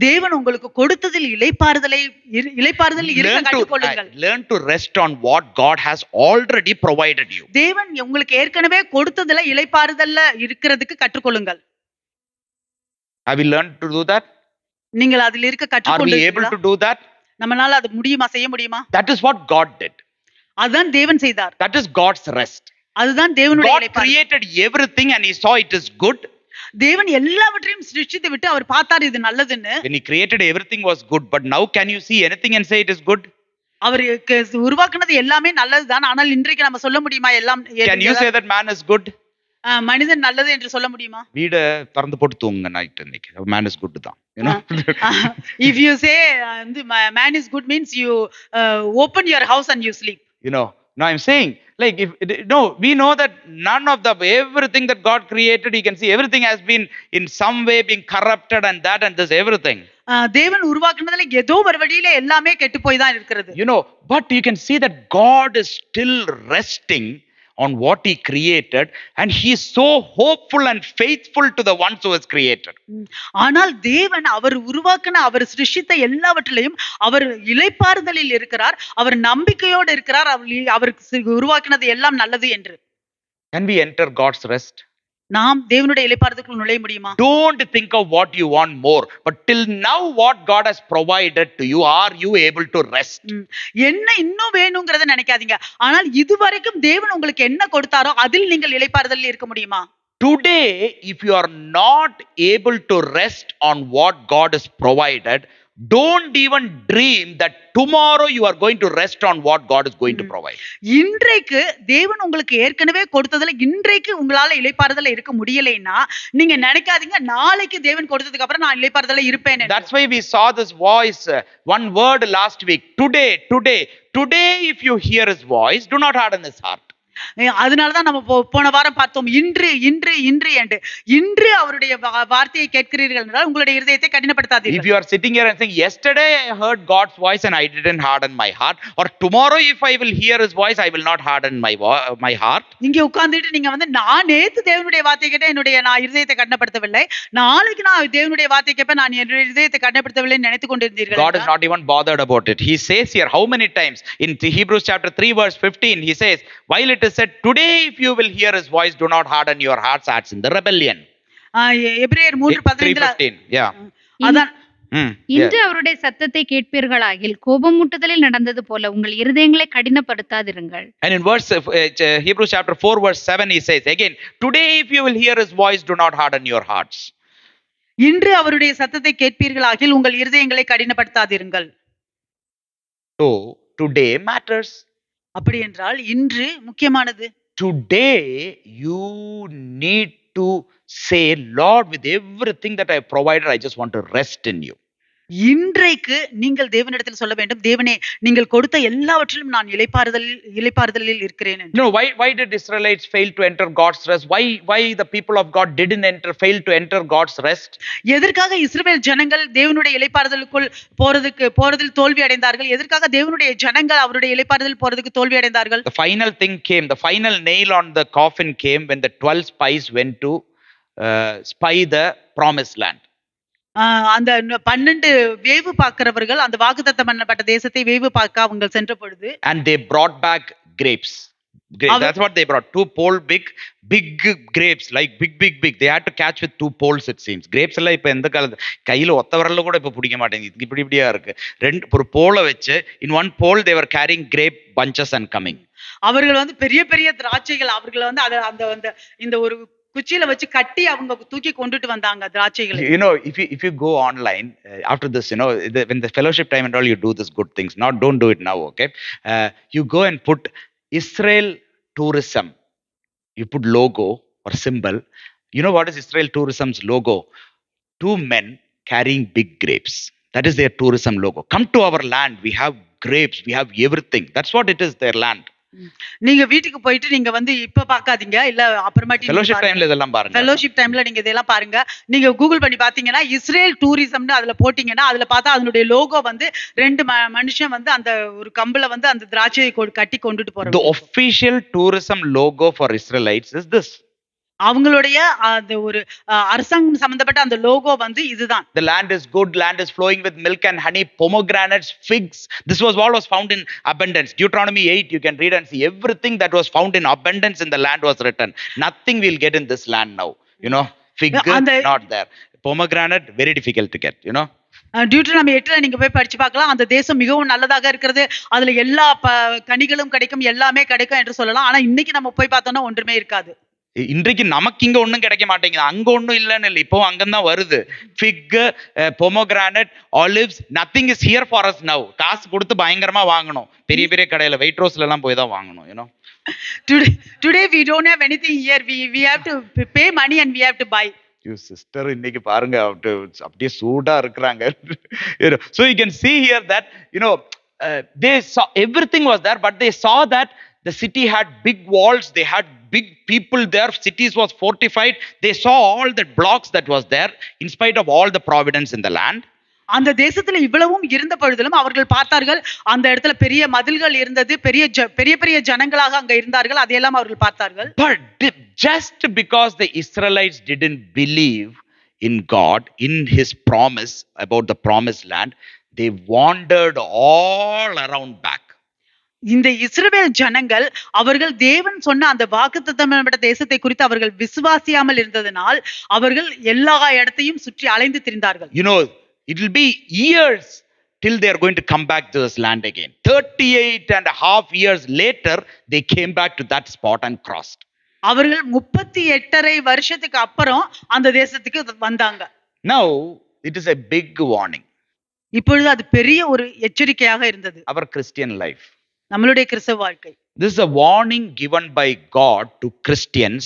தேவன் உங்களுக்கு கொடுத்ததில் இளைப்பாறுதல் இருக்க கற்றுக்கொள்ளுங்கள். Learn to rest on what God has already provided you. தேவன் உங்களுக்கு ஏற்கனவே கொடுத்ததில இளைப்பாறுதல்ல இருக்கிறதுக்கு கற்றுக்கொள்ளுங்கள். Have you learned to do that? நீங்கள் அதில் இருக்க கற்றுக்கொண்டீர்களா? Are we able to do that? நம்மால அது முடியுமா, செய்ய முடியுமா? That is what God did. அதுதான் தேவன் செய்தார். That is God's rest. அதுதான் தேவனுடைய இளைப்பாறுதல். God created everything and he saw it is good. தேவன் எல்லாவற்றையும் சிருஷ்டித்து விட்டு அவர் பார்த்தார் இது நல்லதுன்னு. When he created everything was good, but now can you see anything and say it is good? அவர் உருவாக்குனது எல்லாமே நல்லதுதான், ஆனால் இன்றைக்கு நம்ம சொல்ல முடியுமா எல்லாம்? Can you say that man is good? மனிதன் நல்லது என்று சொல்ல முடியுமா? வீட திறந்து போட்டு தூங்குங்க நைட் இன்னைக்கு, man is good தான், you know. If you say man is good means you open your house and you sleep. You know, no, I'm saying like we know that none of everything that God created, you can see everything has been in some way being corrupted and that and this everything. தேவன் உருவாக்குனதுல ஏதோ ஒரு வழியில எல்லாமே கெட்டு போய் தான் இருக்கிறது. You know, but you can see that God is still resting on what he created and he is so hopeful and faithful to the ones who has created. ஆனால் தேவன் அவர் உருவாக்கின அவர் சிருஷ்டித்த எல்லாவற்றிலையும் அவர் இளைப்பாறுதலில் இருக்கிறார், அவர் நம்பிக்கையோடு இருக்கிறார், அவர் உருவாக்கினது எல்லாம் நல்லது என்று. Can we enter God's rest? நாம் தேவனுடைய இளைப்பாறுதலுக்குள் நுழைய முடியுமா? Don't think of what you want more, but till now what God has provided to you, are you able to rest? என்ன இன்னும் வேணும்ங்கறத நினைக்காதீங்க, ஆனால் இதுவரைக்கும் தேவன் உங்களுக்கு என்ன கொடுத்தாரோ அதில் நீங்கள் இளைப்பாறுதலில் இருக்க முடியுமா? Today, if you are not able to rest on what God has provided, don't even dream that tomorrow you are going to rest on what God is going to provide. இன்றைக்கு தேவன் உங்களுக்கு ஏற்கனவே கொடுத்ததுல இன்றைக்கு உங்களால இளைப்பாறுதல்ல இருக்க முடியலைன்னா நீங்க நினைக்காதீங்க நாளைக்கு தேவன் கொடுத்ததுக்கு அப்புறம் நான் இளைப்பாறுதல்ல இருப்பேன். That's why we saw this voice, one word last week, today. If you hear his voice, do not harden his heart. அதனாலதான் நம்ம போன வாரம் பார்த்தோம், இன்று இன்று இன்று என்று. இன்று அவருடைய வார்த்தையை கேட்கிறீர்கள் என்றால் உங்களுடைய இருதயத்தை If கடினப்படுத்தாதீர்கள். you are sitting here and saying, yesterday I heard God's voice and I didn't harden my heart, or tomorrow if I will hear his voice, I will not harden my heart. இங்க உட்கார்ந்துட்டு நீங்க வந்து, நான் நேத்து தேவனுடைய வார்த்தை கேட்டேன், நான் இருதயத்தை கடினப்படுத்தவில்லை, நாளைக்கு நான் தேவனுடைய வார்த்தை கேட்பேன், நான் என்னுடைய இருதயத்தை கடினப்படுத்தவில்லை நினைத்துக் கொண்டிருந்தீர்கள். God is not even bothered about it. He says here, how many times? In Hebrews chapter 3 verse 15, he says, while it is said, today if you will hear his voice, do not harden your hearts as in the rebellion. எபிரேயர் 3:15, 3:15, yeah. அதான் இன்று அவருடைய சத்தத்தை கேட்பீர்களாகில் கோபமூட்டுதலில் நடந்தது போல உங்கள் இருதயங்களை கடினப்படுத்தாதிருங்கள். And in verse Hebrews chapter 4 verse 7, he says again, today if you will hear his voice, do not harden your hearts. இன்று அவருடைய சத்தத்தை கேட்பீர்களாகில் உங்கள் இருதயங்களை கடினப்படுத்தாதிருங்கள். So today matters. அப்படி என்றால் இன்று முக்கியமானது. Today you need to say, Lord, with everything that I provided, I just want to rest in you. இன்றைக்கு நீங்கள் தேவனிடத்தில் சொல்ல வேண்டும், தேவனே நீங்கள் கொடுத்த எல்லாவற்றிலும் நான் இளைப்பாறுதலில் இருக்கிறேன். No, why did Israelites fail to enter God's rest? Why the people of God fail to enter God's rest? எதற்காக இஸ்ரவேல் ஜனங்கள் தேவனுடைய இளைப்பாறுதலுக்குள் போறதில் தோல்வி அடைந்தார்கள்? எதற்காக தேவனுடைய ஜனங்கள் அவருடைய இளைப்பாறுதல் போறதுக்கு தோல்வி அடைந்தார்கள்? The final thing came, the final nail on the coffin came when the 12 spies went to spy the promised land. அந்த 12 வேவு பார்க்கிறவர்கள் அந்த வாக்குத்தத்தம் பண்ணப்பட்ட தேசத்தை வேவு பார்க்க அவங்க சென்ற பொழுது, and they brought back grapes. That's what they brought, 2 pole big grapes, like big. They had to catch with 2 poles, it seems. Grapes எல்லாம் இப்ப எந்த காலத்து கையில ஒத்த விரல்ல கூட இப்ப பிடிக்க மாட்டேங்குது, இப்படியா இருக்கு. ஒரு போல வச்சு, in one pole they were carrying grape bunches and coming. அவர்கள் வந்து பெரிய திராட்சைகள் அவர்கள் வந்து அந்த இந்த ஒரு குச்சியில வச்சு கட்டி அவங்க தூக்கி கொண்டுட்டு வந்தாங்க திராட்சைகளை. If you go online after this, when the fellowship time and all, you do this good things. Now don't do it now, okay? You go and put Israel tourism. You put logo or symbol. You know what is Israel tourism's logo? 2 men carrying big grapes. That is their tourism logo. Come to our land. We have grapes. We have everything. That's what it is, their land. நீங்க வீட்டுக்கு போயிட்டு நீங்க வந்து இப்ப பாக்காதீங்க, இல்ல அப்புறமாட்டி fellowship timeல இதெல்லாம் பாருங்க. fellowship timeல நீங்க இதெல்லாம் பாருங்க. நீங்க கூகுள் பண்ணி பாத்தீங்கன்னா இஸ்ரேல் டூரிசம்னு அதுல போட்டீங்கன்னா அதுல பார்த்தா அதனுடைய லோகோ வந்து 2 மனுஷன் வந்து அந்த ஒரு கம்புல வந்து அந்த திராட்சையை கட்டி கொண்டுட்டு போறாங்க. The official tourism logo for Israelites is this. அவங்களுடைய அந்த ஒரு அரசாங்கம் சம்பந்தப்பட்ட அந்த லோகோ வந்து இதுதான். The land is good, land is flowing with milk and honey, pomegranates, figs. This was what was found in abundance. Deuteronomy 8, you can read and see everything that was found in abundance in the land was written. Nothing we'll get in this land now. Fig not there. Pomegranate very difficult to get, டியூட்டனாமி 8ல நீங்க போய் படிச்சு பார்க்கலாம். அந்த தேசம் மிகவும் நல்லதாக இருக்கிறது, அதுல எல்லா கனிகளும் கிடைக்கும், எல்லாமே கிடைக்கும் என்று சொல்லலாம். ஆனா இன்னைக்கு நம்ம போய் பார்த்தோம்னா ஒன்றுமே இருக்காது. இன்றைக்கு நமக்கு இங்க ஒண்ணும் கிடைக்க மாட்டேங்குது, அங்க ஒண்ணும் இல்லன்னு இல்லை, இப்போ அங்கதான் வருது. Fig, pomegranate, olives, nothing is here for us now. காசு கொடுத்து பயங்கரமா வாங்கணும், பெரிய கடையில வெயிட் ரோஸ்ல எல்லாம் போய் தான் வாங்கணும். Today we don't have anything here. We have to pay money and we have to buy. You sister, இன்னைக்கு பாருங்க அப்படியே சூடா இருக்கிறாங்க. So you can see here that they saw everything was there, but they saw that the city had big walls, they had big people there, cities was fortified. They saw all the blocks that was there in spite of all the providence in the land. அந்த தேசத்துல இவ்வளவும் இருந்த பொழுதிலும் அவர்கள் பார்த்தார்கள், அந்த இடத்துல பெரிய மதில்கள் இருந்தது, பெரிய ஜனங்களாக அங்க இருந்தார்கள், அதையெல்லாம் அவர்கள் பார்த்தார்கள். But just because the Israelites didn't believe in God, in his promise about the promised land, they wandered all around back. இந்த இஸ்ரவேல் ஜனங்கள் அவர்கள் தேவன் சொன்ன அந்த வாக்குத்தத்தமான தேசத்தை குறித்து அவர்கள் விசுவாசியாமல் இருந்ததனால் அவர்கள் எல்லா இடத்தையும் சுற்றி அலைந்து திரிந்தார்கள். It will be years till they are going to come back to this land again. 38.5 years later, they came back to that spot and crossed. அவர்கள் 38.5 வருஷத்துக்கு அப்புறம் அந்த தேசத்துக்கு வந்தாங்க. Now, it is a big warning. இப்பொழுது அது பெரிய ஒரு எச்சரிக்கையாக இருந்தது. Our Christian life. நம்மளுடைய கிறிஸ்தவ வாழ்க்கை. This is a warning given by God to Christians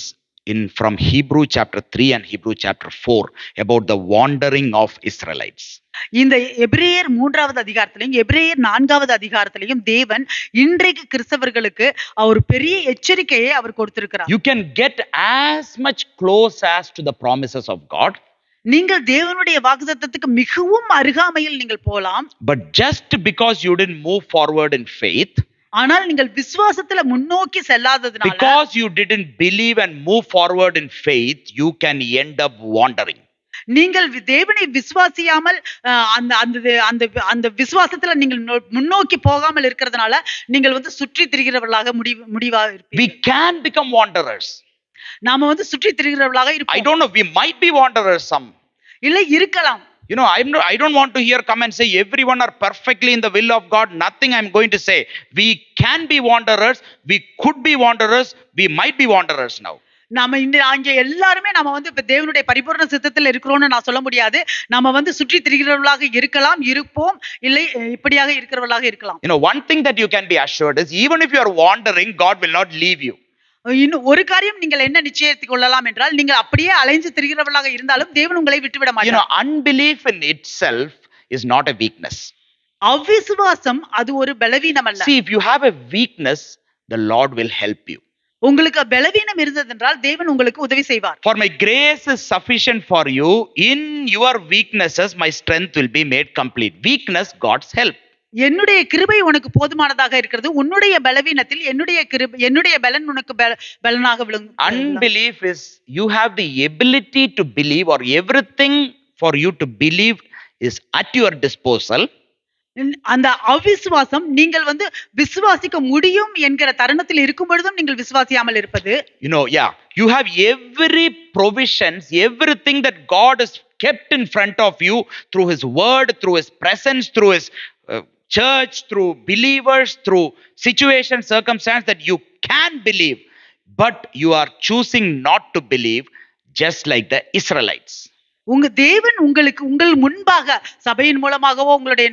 in from Hebrew chapter 3 and Hebrew chapter 4 about the wandering of Israelites. இந்த எபிரேயர் 3வது அதிகாரத்திலையும் எபிரேயர் 4வது அதிகாரத்திலையும் தேவன் இன்றைக்கு கிறிஸ்தவர்களுக்கு ஒரு பெரிய எச்சரிக்கையை அவர் கொடுத்திருக்கிறார். You can get as much close as to the promises of God, நீங்கள் தேவனுடைய வாக்குத்தத்தத்துக்கு மிகவும் அருகாமையில் நீங்கள் போலாம். but just because you didn't move forward in faith, ஆனால் நீங்கள் விசுவாசத்துல முன்னோக்கி செல்லாததுனால, because you didn't believe and move forward in faith, you can end up wandering. நீங்கள் தேவனை விசுவாசியாமல் அந்த அந்த அந்த அந்த விசுவாசத்துல நீங்கள் முன்னோக்கி போகாமல் இருக்கிறதுனால நீங்கள் வந்து சுற்றி திரிகிறவர்களாக முடிவா இருப்பீங்க. We can become wanderers. நாம வந்து சுற்றி திரிகிறவர்களாக I இருப்போம். don't know, we might be wanderers some. இல்லை இருக்கலாம். You know, I don't want to hear come and say everyone are perfectly in the will of God. Nothing I'm going to say. We can be wanderers. We could be wanderers. We might be wanderers now. நாம அங்க எல்லாருமே நம்ம வந்து இப்ப தேவனுடைய பரிபூர்ண சித்தத்தில் இருக்கிறோம்னு நான் சொல்ல முடியாது. நம்ம வந்து சுற்றி திரிகிறவர்களாக இருக்கலாம், இருப்போம், இல்லை இப்படியாக இருக்கிறவர்களாக இருக்கலாம். You know, one thing that you can be assured is even if you are wandering, God will not leave you. இன்னும் ஒரு காரியம் நீங்கள் என்ன நிச்சயத்துக் கொள்ளலாம் என்றால், நீங்கள் அப்படியே அலைஞ்சு திரிகிறவர்களாக இருந்தாலும் தேவன் உங்களை விட்டுவிட மாட்டார். You know, unbelief in itself is not a weakness. அவிசுவாசம் அது ஒரு பலவீனம் அல்ல. See, if you have a weakness, the Lord will help you. உங்களுக்கு பலவீனம் இருந்ததென்றால் தேவன் உங்களுக்கு உதவி செய்வார். For my grace is sufficient for you. In your weaknesses, my strength will be made complete. Weakness, God's help. என்னுடைய கிருபை உனக்கு போதுமானதாக இருக்கிறது. உன்னுடைய பலவீனத்தில் என்னுடைய பலன் உனக்கு பலனாக விளங்கும். Unbelief is you have the ability to believe, or everything for you to believe is at your disposal. அந்த அவிசுவாசம் நீங்கள் வந்து விசுவாசிக்க முடியும் என்கிற தருணத்தில் இருக்கும் பொழுதும் நீங்கள் விசுவாசியாமல் இருப்பது. You know, yeah, you have every provisions, everything that God has kept in front of you through His word, through His presence, through His church, through believers, through situation, circumstance, that you can believe, but you are choosing not to believe, just like the Israelites. உங்க தேவன் உங்களுக்கு உங்கள் முன்பாக சபையின் மூலமாகவோ, உங்களுடைய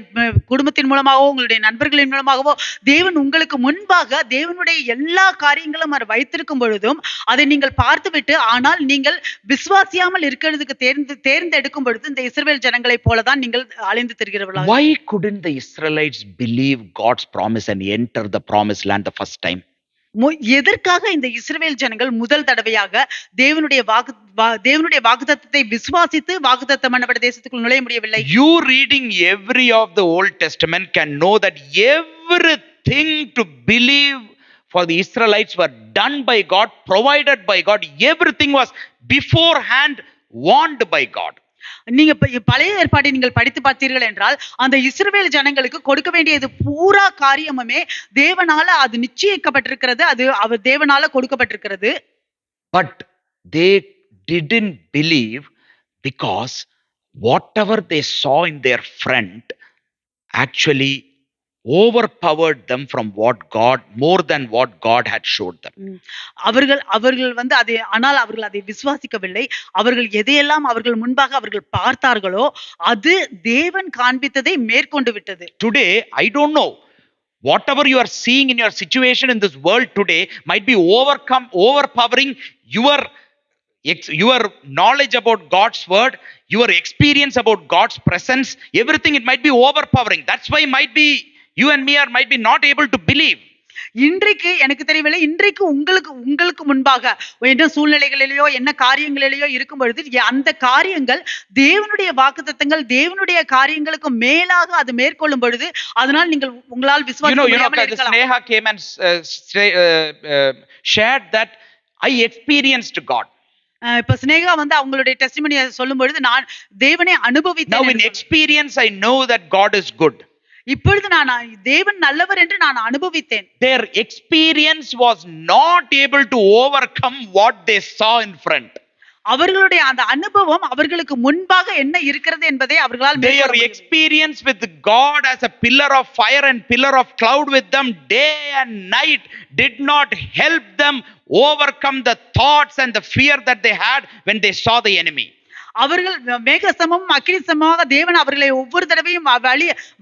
குடும்பத்தின் மூலமாகவோ, உங்களுடைய நண்பர்களின் மூலமாகவோ தேவன் உங்களுக்கு முன்பாக தேவனுடைய எல்லா காரியங்களும் அவர் வைத்திருக்கும் பொழுதும் அதை நீங்கள் பார்த்துவிட்டு, ஆனால் நீங்கள் விசுவாசியாமல் இருக்கிறதுக்கு தேர்ந்தெடுக்கும் பொழுது இந்த இஸ்ரவேல் ஜனங்களை போலதான் நீங்கள் அலைந்து திரிகிறவர்களாக. Why couldn't the Israelites believe God's promise and enter the promised land the first time? எதற்காக இந்த இஸ்ரவேல் ஜனங்கள் முதல் தடவையாக தேவனுடைய வாக்குத்தத்தத்தை விசுவாசித்து வாக்குத்தத்தம் பண்ணப்பட்ட தேசத்துக்குள் நுழைய முடியவில்லை? You reading every of the Old Testament can know that everything to believe for the Israelites were done by God, provided by God. Everything was beforehand warned by God. நீங்க பழைய ஏற்பாட்டை நீங்கள் படித்து பார்த்தீர்கள் என்றால் அந்த இஸ்ரவேல் ஜனங்களுக்கு கொடுக்க வேண்டியது பூரா காரியமுமே தேவனால அது நிச்சயிக்கப்பட்டிருக்கிறது, அது அவர் தேவனால கொடுக்கப்பட்டிருக்கிறது. But they didn't believe because whatever they saw in their front actually overpowered them from what God, more than what God had showed them. அவர்கள் வந்து அதை, ஆனால் அவர்கள் அதை விசுவாசிக்கவில்லை. அவர்கள் எதையெல்லாம் அவர்கள் முன்பாக அவர்கள் பார்த்தார்களோ அது தேவன் காண்பித்ததை மேற்கொண்டு விட்டது. Today, I don't know, whatever you are seeing in your situation in this world today might be overpowering your knowledge about God's word, your experience about God's presence, everything. It might be overpowering. That's why might be you and me might be not able to believe. இன்றைக்கு எனக்கு தெரியவில்லை, இன்றைக்கு உங்களுக்கு முன்பாக என்ன சூழ்நிலைகளிலேயோ என்ன காரியங்களிலேயோ இருக்கும் பொழுது அந்த காரியங்கள் தேவனுடைய வாக்குத்தத்தங்கள் தேவனுடைய காரியங்களுக்கு மேலாக அது மேற்கொள்ளும் பொழுது அதனால் நீங்கள் உங்களால் விசுவாசிக்க இருக்கலாம். Sneha came and shared that I experienced God. இப்ப ஸ்னேகா வந்து அவங்களுடைய டெஸ்டிமனியை சொல்லும் பொழுது நான் தேவனை அனுபவித்தேன். Now in experience I know that God is good. இப்பொழுது நான் தேவன் நல்லவர் என்று நான் அனுபவித்தேன். Their experience was not able to overcome what they saw in front. அவர்களுடைய அந்த அனுபவம் அவர்களுக்கு முன்பாக என்ன இருக்கிறது என்பதை அவர்களால் their experience with God as a pillar of fire and pillar of cloud with them day and night did not help them overcome the thoughts and the fear that they had when they saw the enemy. அவர்கள் மேகசமம் அக்கினி சமமாக தேவன் அவர்களை ஒவ்வொரு தடவையும்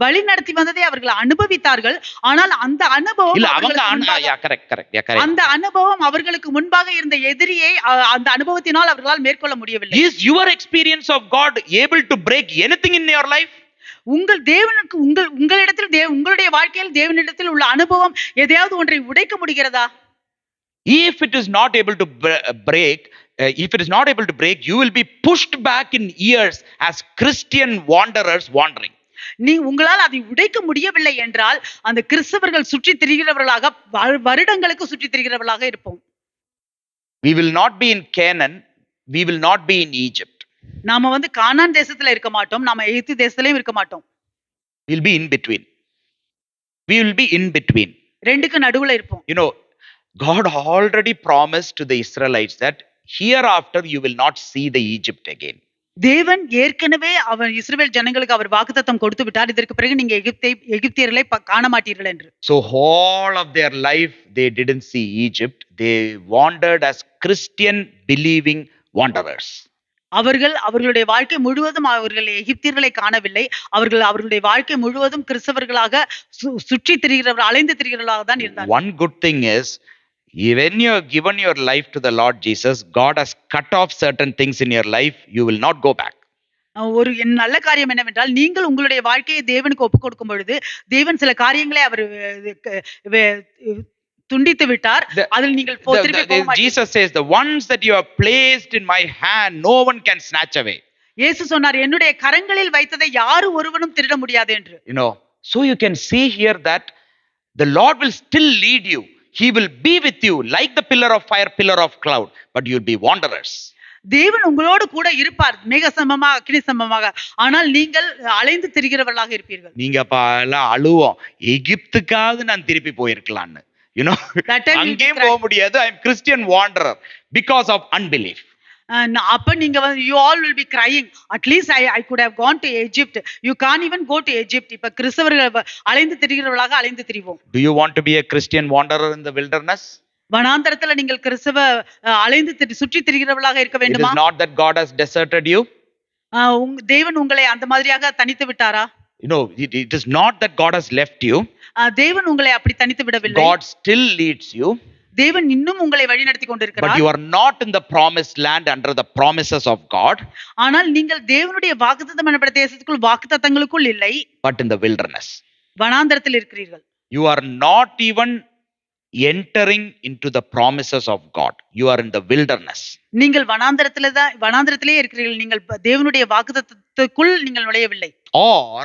வழி நடத்தி வந்ததை அவர்கள் அனுபவித்தார்கள். ஆனால் அந்த அனுபவம் இல்ல அவங்க அவர்களுக்கு முன்பாக- கரெக்ட் அந்த அனுபவம் அவர்களுக்கு முன்பாக இருந்த எதிரியை அந்த அனுபவத்தினால் அவர்களால் மேற்கொள்ள முடியவில்லை. Is your experience of God able to break anything in your life? உங்கள் தேவனுக்கு உங்களிடத்தில் உங்களுடைய வாழ்க்கையில் தேவனிடத்தில் உள்ள அனுபவம் எதையாவது ஒன்றை உடைக்க முடிகிறதா? If it is not able to break, if it is not able to break, you will be pushed back in years as Christian wanderers wandering. உங்களால் அதை உடைக்க முடியவில்லை என்றால் அந்த கிறிஸ்தவர்கள் சுற்றி திரிகிறவர்களாக வருடங்களுக்கு சுற்றி திரிகிறவர்களாக இருப்போம். We will not be in Canaan, we will not be in Egypt. நாம கானான் தேசத்துல இருக்க மாட்டோம், நாம எகிப்து தேசத்திலயும் இருக்க மாட்டோம். We will be in between. We will be in between. ரெண்டுக்கு நடுவுல இருப்போம். You know, God already promised to the Israelites that hereafter you will not see the Egypt again. தேவன் ஏற்கனவே இஸ்ரவேல் ஜனங்களுக்கு அவர் வாக்குத்தத்தம் கொடுத்து விட்டார், இதற்கு பிறகு நீங்க எகிப்தியர்களை காண மாட்டீர்கள் என்று. So all of their life they didn't see Egypt. They wandered as Christian believing wanderers. அவர்களுடைய வாழ்க்கை முழுவதும் அவர்கள் எகிப்தியர்களை காணவில்லை. அவர்களுடைய வாழ்க்கை முழுவதும் கிறிஸ்தவர்களாக சுற்றி திரிகிறவர்கள், அலைந்து திரிகிறவர்களாக தான் இருந்தார்கள். One good thing is, when you have given your life to the Lord Jesus, God has cut off certain things in your life. You will not go back. ஒரு நல்ல காரியம் என்னவென்றால், நீங்கள் உங்களுடைய வாழ்க்கையை தேவனுக்கு ஒப்புக் கொடுக்கும் பொழுது தேவன் சில காரியங்களை அவர் துண்டித்து விட்டார். அதில் நீங்கள் திருப்பி போக மாட்டீர்கள். Jesus says, the ones that you have placed in my hand, no one can snatch away. இயேசு சொன்னார், என்னுடைய கரங்களில் வைத்ததை யாரு ஒருவனும் திருட முடியாது என்று. You know, so you can see here that the Lord will still lead you. He will be with you like the pillar of fire, pillar of cloud, but you'll be wanderers. தேவன் உங்களோடு கூட இருப்பார், மேக சமமாக அக்கினி சமமாக, ஆனால் நீங்கள் அலைந்து திரிகிறவர்களாக இருப்பீர்கள். நீங்க எல்லாம் அழுவோம், எகிப்துக்காவது நான் திருப்பி போயிருக்கலாம்னு. You know, அங்கேயும் போக முடியாது. I am Christian wanderer because of unbelief. அப்ப நீங்க you all will be crying, at least I could have gone to Egypt. You can't even go to Egypt. இப்ப கிறிஸ்தவர்கள் அலைந்து திரிகிறவர்களாக அலைந்து திரிவோம். Do you want to be a Christian wanderer in the wilderness? வனாந்தரத்துல நீங்கள் கிறிஸ்தவ அலைந்து சுற்றி திரிகிறவர்களாக இருக்க வேண்டுமா? It is not that God has deserted you. தேவன் உங்களை அந்த மாதிரியாக தனித்து விட்டாரா? You know, it is not that God has left you. தேவன் உங்களை அப்படி தனித்து விடவில்லை. God still leads you. தேவன் இன்னும் உங்களை வழிநடத்தி கொண்டிருக்கிறார். But you are not in the promised land under the promises of God. ஆனால் நீங்கள் தேவனுடைய வாக்குத்தத்தம் பண்ணப்பட்ட தேசத்துக்குள் வாக்குத்தத்தங்களுக்குள் இல்லை, but in the wilderness. வனாந்தரத்தில் இருக்கிறீர்கள். You are not even entering into the promises of God. You are in the wilderness. நீங்கள் வனாந்தரத்திலே இருக்கிறீர்கள். நீங்கள் தேவனுடைய வாக்குத்தத்தத்துக்குள் நீங்கள் நுழையவில்லை. Or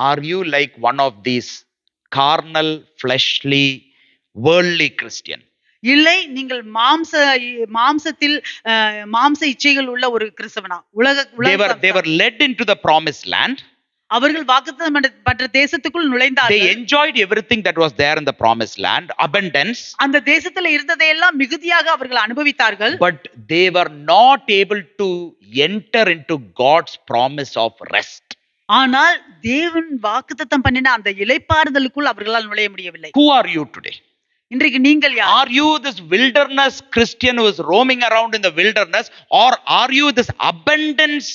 are you like one of these carnal, fleshly, worldly Christian? இல்லை, நீங்கள் மாம்சத்தில் மாம்ச இச்சைகள் உள்ள ஒரு கிறிஸ்தவனா? They were led into the promised land. அவர்கள் வாக்குத்தத்தம் பண்ணப்பட்ட தேசத்துக்குள் நுழைந்தார்கள். They enjoyed everything that was there in the promised land, abundance. அந்த தேசத்துல இருந்ததையெல்லாம் மிகுதியாக அவர்கள் அனுபவித்தார்கள். But they were not able to enter into God's promise of rest. ஆனால் தேவன் வாக்குத்தத்தம் பண்ணின அந்த இளைப்பாறுதலுக்குள் அவர்களால் நுழைய முடியவில்லை. Who are you today? இன்றைக்கு நீங்கள் யார்? Are you this wilderness Christian who is roaming around in the wilderness, or are you this abundance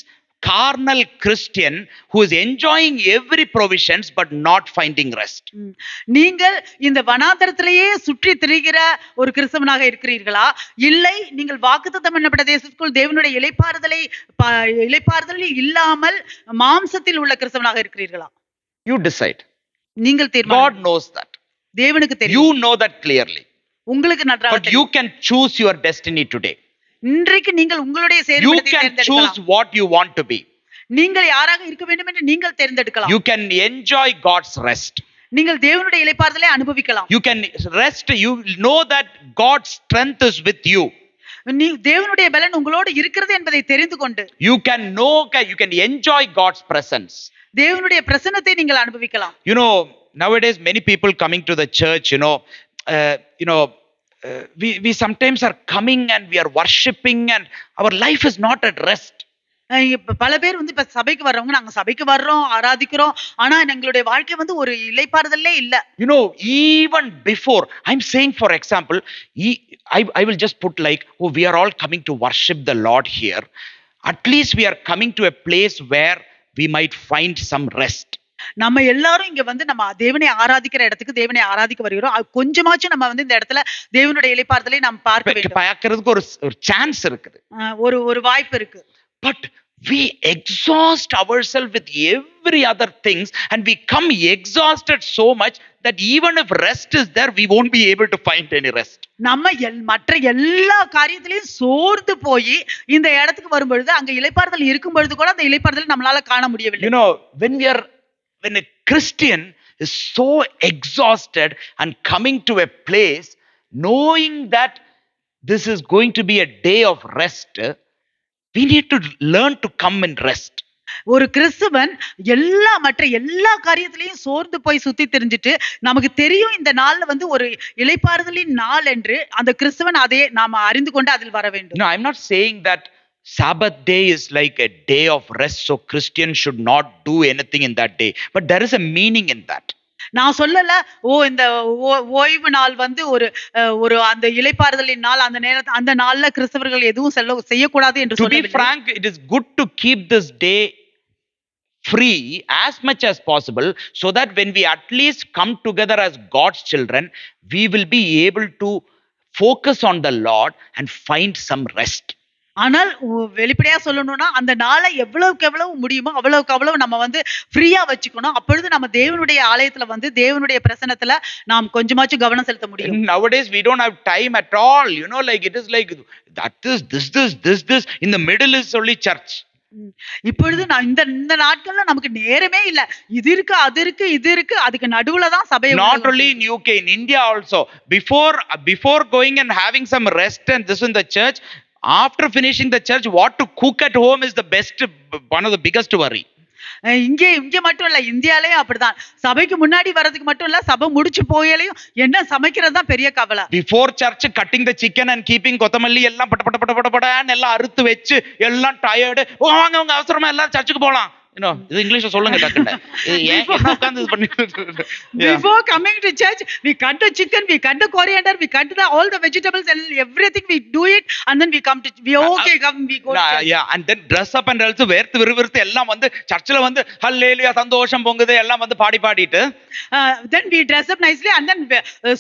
carnal Christian who is enjoying every provisions but not finding rest? நீங்கள் இந்த வனாந்தரத்திலேயே சுற்றி திரிகிற ஒரு கிறிஸ்தவனாக இருக்கிறீர்களா, இல்லை நீங்கள் வாக்குத்தத்தம் பண்ணப்பட்ட தேசத்துக்குள் தேவனுடைய இளைப்பாறுதல் இல்லாமல் மாம்சத்தில் உள்ள கிறிஸ்தவனாக இருக்கிறீர்களா? You decide. நீங்கள் தீர்மானம். God knows that. தேவனுக்கு தெரியும். You know that clearly. உங்களுக்கு நன்றாக தெரியும். But you can choose your destiny today. இன்றைக்கு நீங்கள் உங்களுடைய You can choose what you want to be. நீங்கள் யாராக இருக்க வேண்டும் என்று நீங்கள் தேர்ந்தெடுக்கலாம். You can enjoy God's rest. நீங்கள் தேவனுடைய இளைப்பாறுதலை அனுபவிக்கலாம். You can rest. You know that God's strength is with you. தேவனுடைய பலன் உங்களோடு இருக்கிறது என்பதை தெரிந்து கொண்டு you can enjoy God's presence. தேவனுடைய பிரசன்னத்தை நீங்கள் அனுபவிக்கலாம். You know, nowadays many people coming to the church, we sometimes are coming and we are worshiping and our life is not at rest. பல பேர் இப்ப சபைக்கு வர்றவங்க, நாங்க சபைக்கு வர்றோம், ஆராதிக்கிறோம், ஆனா எங்களுடைய வாழ்க்கை ஒரு இளைப்பாறுதலே இல்ல. You know, even before, I'm saying for example, I will just put like, we are all coming to worship the Lord here. at least we are coming to a place where we might find some rest. நம்ம எல்லாரும் இங்க வந்து நம்ம தேவனை ஆராதிக்கிற இடத்துக்கு தேவனை ஆராதிக்க வருகிறோம். கொஞ்சமாச்சும் நம்ம வந்து இந்த இடத்துல தேவனுடைய இளைப்பாறுதலை நாம் பார்க்க வேண்டும். பார்க்கிறதுக்கு ஒரு சான்ஸ் இருக்குது. ஒரு வாய்ப்பு இருக்கு. But we exhaust ourselves with every other things and we come exhausted so much that even if rest is there, we won't be able to find any rest. நம்ம மற்ற எல்லா காரியத்திலையும் சோர்ந்து போய் இந்த இடத்துக்கு வரும்பொழுது அங்க இளைப்பாறுதல் இருக்கும் பொழுது கூட அந்த இளைப்பாறுதல் நம்மளால காண முடியவில்லை. You know, when a Christian is so exhausted and coming to a place knowing that this is going to be a day of rest, we need to learn to come and rest. ஒரு கிறிஸ்துவன் மற்ற எல்லா காரியத்திலையும் சோர்ந்து போய் சுத்தி தெரிஞ்சிட்டு நமக்கு தெரியும் இந்த நாள்ல வந்து ஒரு இளைப்பாறுதலின் நாள் என்று அந்த கிறிஸ்துவன் அதை நாம அறிந்து கொண்டு அதில் வர வேண்டும். No, I'm not saying that Sabbath day is like a day of rest, so Christians should not do anything in that day. But there is a meaning in that. நான் சொல்லல இந்த ஓய்வு நாள் வந்து ஒரு அந்த இளைப்பாறுதலின் நாள், அந்த நாள்ல கிறிஸ்தவர்கள் எதுவும் செய்யக்கூடாது என்று சொல்லவில்லை. To be frank, it is good to keep this day free as much as possible so that when we at least come together as God's children, we will be able to focus on the Lord and find some rest. ஆனால் வெளிப்படையா சொல்லணும்னா அந்த நாளை எவ்வளவுக்கு எவ்வளவு முடியுமோ அவ்வளவுக்கு அவ்வளவு நம்ம வந்து ஃப்ரீயா வச்சுக்கணும். அப்பொழுது நம்ம தேவனுடைய ஆலயத்துல வந்து தேவனுடைய பிரசன்னத்துல நாம் கொஞ்சமாச்சும் கவனம் செலுத்த முடியும். Nowadays we don't have time at all, you know, like it is like that is this in the middle is only church. இப்பொழுது இந்த நாட்கள்ல நமக்கு நேரமே இல்ல. இது இருக்கு அது இருக்கு இது இருக்கு, அதுக்கு நடுவுல தான் சபை. Not only in UK, in India also, before going and having some rest and this in the church, after finishing the church, what to cook at home is the best, one of the biggest worry. இங்க மட்டும் இல்ல, இந்தியாலயும் அப்படிதான். சபைக்கு முன்னாடி வர்றதுக்கு மட்டும் இல்ல, சபை முடிச்சு போயாலையும் என்ன சமைக்கிறது தான் பெரிய கவலை. Before church, cutting the chicken and keeping கொத்தமல்லி எல்லாம் பட எல்லாம் அறுத்து வச்சு எல்லாம் டயர்டு, வாங்க அவசரமா எல்லாரும் சர்ச்சுக்கு போலாம். இது இங்கிலீஷ்ல சொல்லுங்க டக்குன்னு. Before coming to church, we cut the chicken, we cut the coriander, we cut all the vegetables and everything, we do it and then we come to we go to church. Yeah, and then dress up and also வேர்த்து விறுவிறுத்து எல்லாம் வந்து சர்ச்சில் வந்து ஹல்லேலூயா சந்தோஷம் பொங்குது எல்லாம் வந்து பாடிட்டு then we dress up nicely and then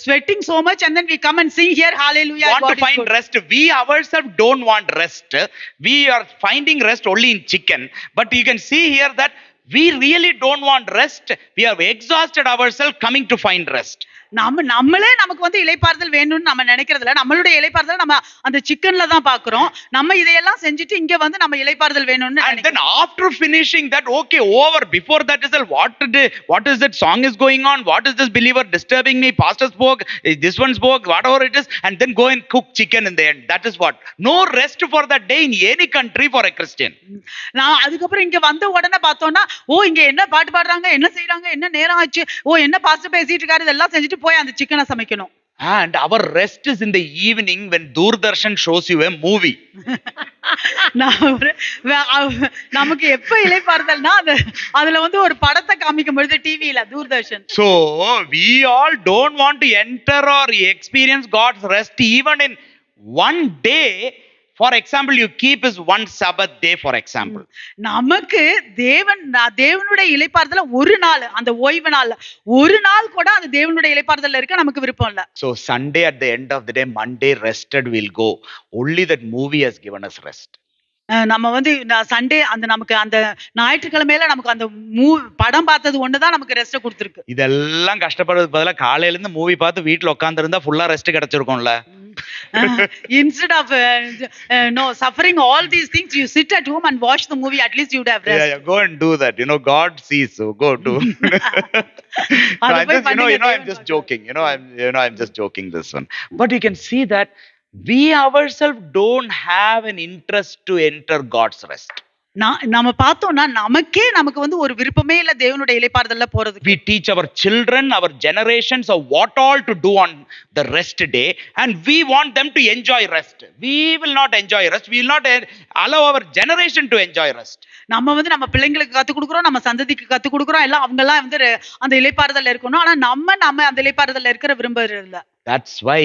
sweating so much and then we come and sing here hallelujah. Want to find rest. We ourselves don't want rest. We are finding rest only in chicken. But you can see here that we really don't want rest. We have exhausted ourselves coming to find rest. நம்மளே நமக்கு வந்து இளைப்பாறுதல் வேணும்னு நம்ம நினைக்கிறதுல, நம்மளுடைய இளைப்பாறுதல் நம்ம அந்த சிக்கன்ல தான் பாக்குறோம். நம்ம இதையெல்லாம் செஞ்சுட்டு இங்க வந்து நம்ம இளைப்பாறுதல் வேணும்னு and then after finishing that, okay, over, before that is what is that song is going on, what is this believer disturbing me, pastor spoke, this one spoke, whatever it is, and then go and cook chicken in the end. That is what, no rest for that day in any country for a Christian. நான் அதுக்கப்புறம் இங்க வந்த உடனே பார்த்தோம்னா இங்க என்ன பாட்டு பாடுறாங்க, என்ன செய்யறாங்க, என்ன நேரம் ஆச்சு, என்ன பாஸ்டர் பேசிட்டு இருக்காரு, இதெல்லாம் செஞ்சுட்டு போய் அந்த சிக்கனை சமைக்கணும். And our rest is in the evening when Doordarshan shows you a movie. நமக்கு எப்ப இளைப்பாறுதல்னா அதுல வந்து ஒரு படத்தை காமிக்கும் பொழுது டிவில Doordarshan. So we all don't want to enter or experience God's rest even in one day. For example, you keep is one Sabbath day, for example. நமக்கு தேவனுடைய இளைப்பாறுதல ஒரு நாள், அந்த ஓய்வு நாள் ஒரு நாள் கூட அந்த தேவனுடைய இளைப்பாறுதல்ல இருக்க நமக்கு விருப்பம் இல்ல. So Sunday at the end of the day, Monday rested we'll go. Only that movie has given us rest. நம்ம வந்து சண்டே அந்த நமக்கு அந்த ஞாயிற்றுக்கிழமையில நமக்கு அந்த படம் பார்த்தது ஒண்ணுதான் நமக்கு ரெஸ்ட் கொடுத்துருக்கு. இதெல்லாம் கஷ்டப்படுறதுக்கு பதிலா காலையில இருந்து மூவி பார்த்து வீட்டுல உட்கார்ந்து இருந்தா ஃபுல்லா rest கிடைச்சிருக்கும்ல. Instead of suffering all these things, you sit at home and watch the movie. At least you'd have rest. Yeah, go and do that. God sees, so go do. I'm just joking. I'm just joking this one. But you can see that we ourselves don't have an interest to enter God's rest. நம்ம பார்த்தோம்னா நமக்கு வந்து ஒரு விருப்பமே இல்ல தேவனுடைய இளைப்பாறுதல்ல போறதுக்கு. We teach our children, our generations of what all to do on the rest day, and we want them to enjoy rest. We will not enjoy rest. We will not allow our generation to enjoy rest. நம்ம வந்து நம்ம பிள்ளைங்களுக்கு கத்து கொடுக்குறோம், நம்ம சந்ததிக்கு கத்து கொடுக்குறோம், எல்லாம் அவங்க எல்லாம் வந்து அந்த இளைப்பாறுதல்ல இருக்கணும். ஆனா நம்ம அந்த இளைப்பாறுதல்ல இருக்கிற விரும்புறது இல்ல. That's why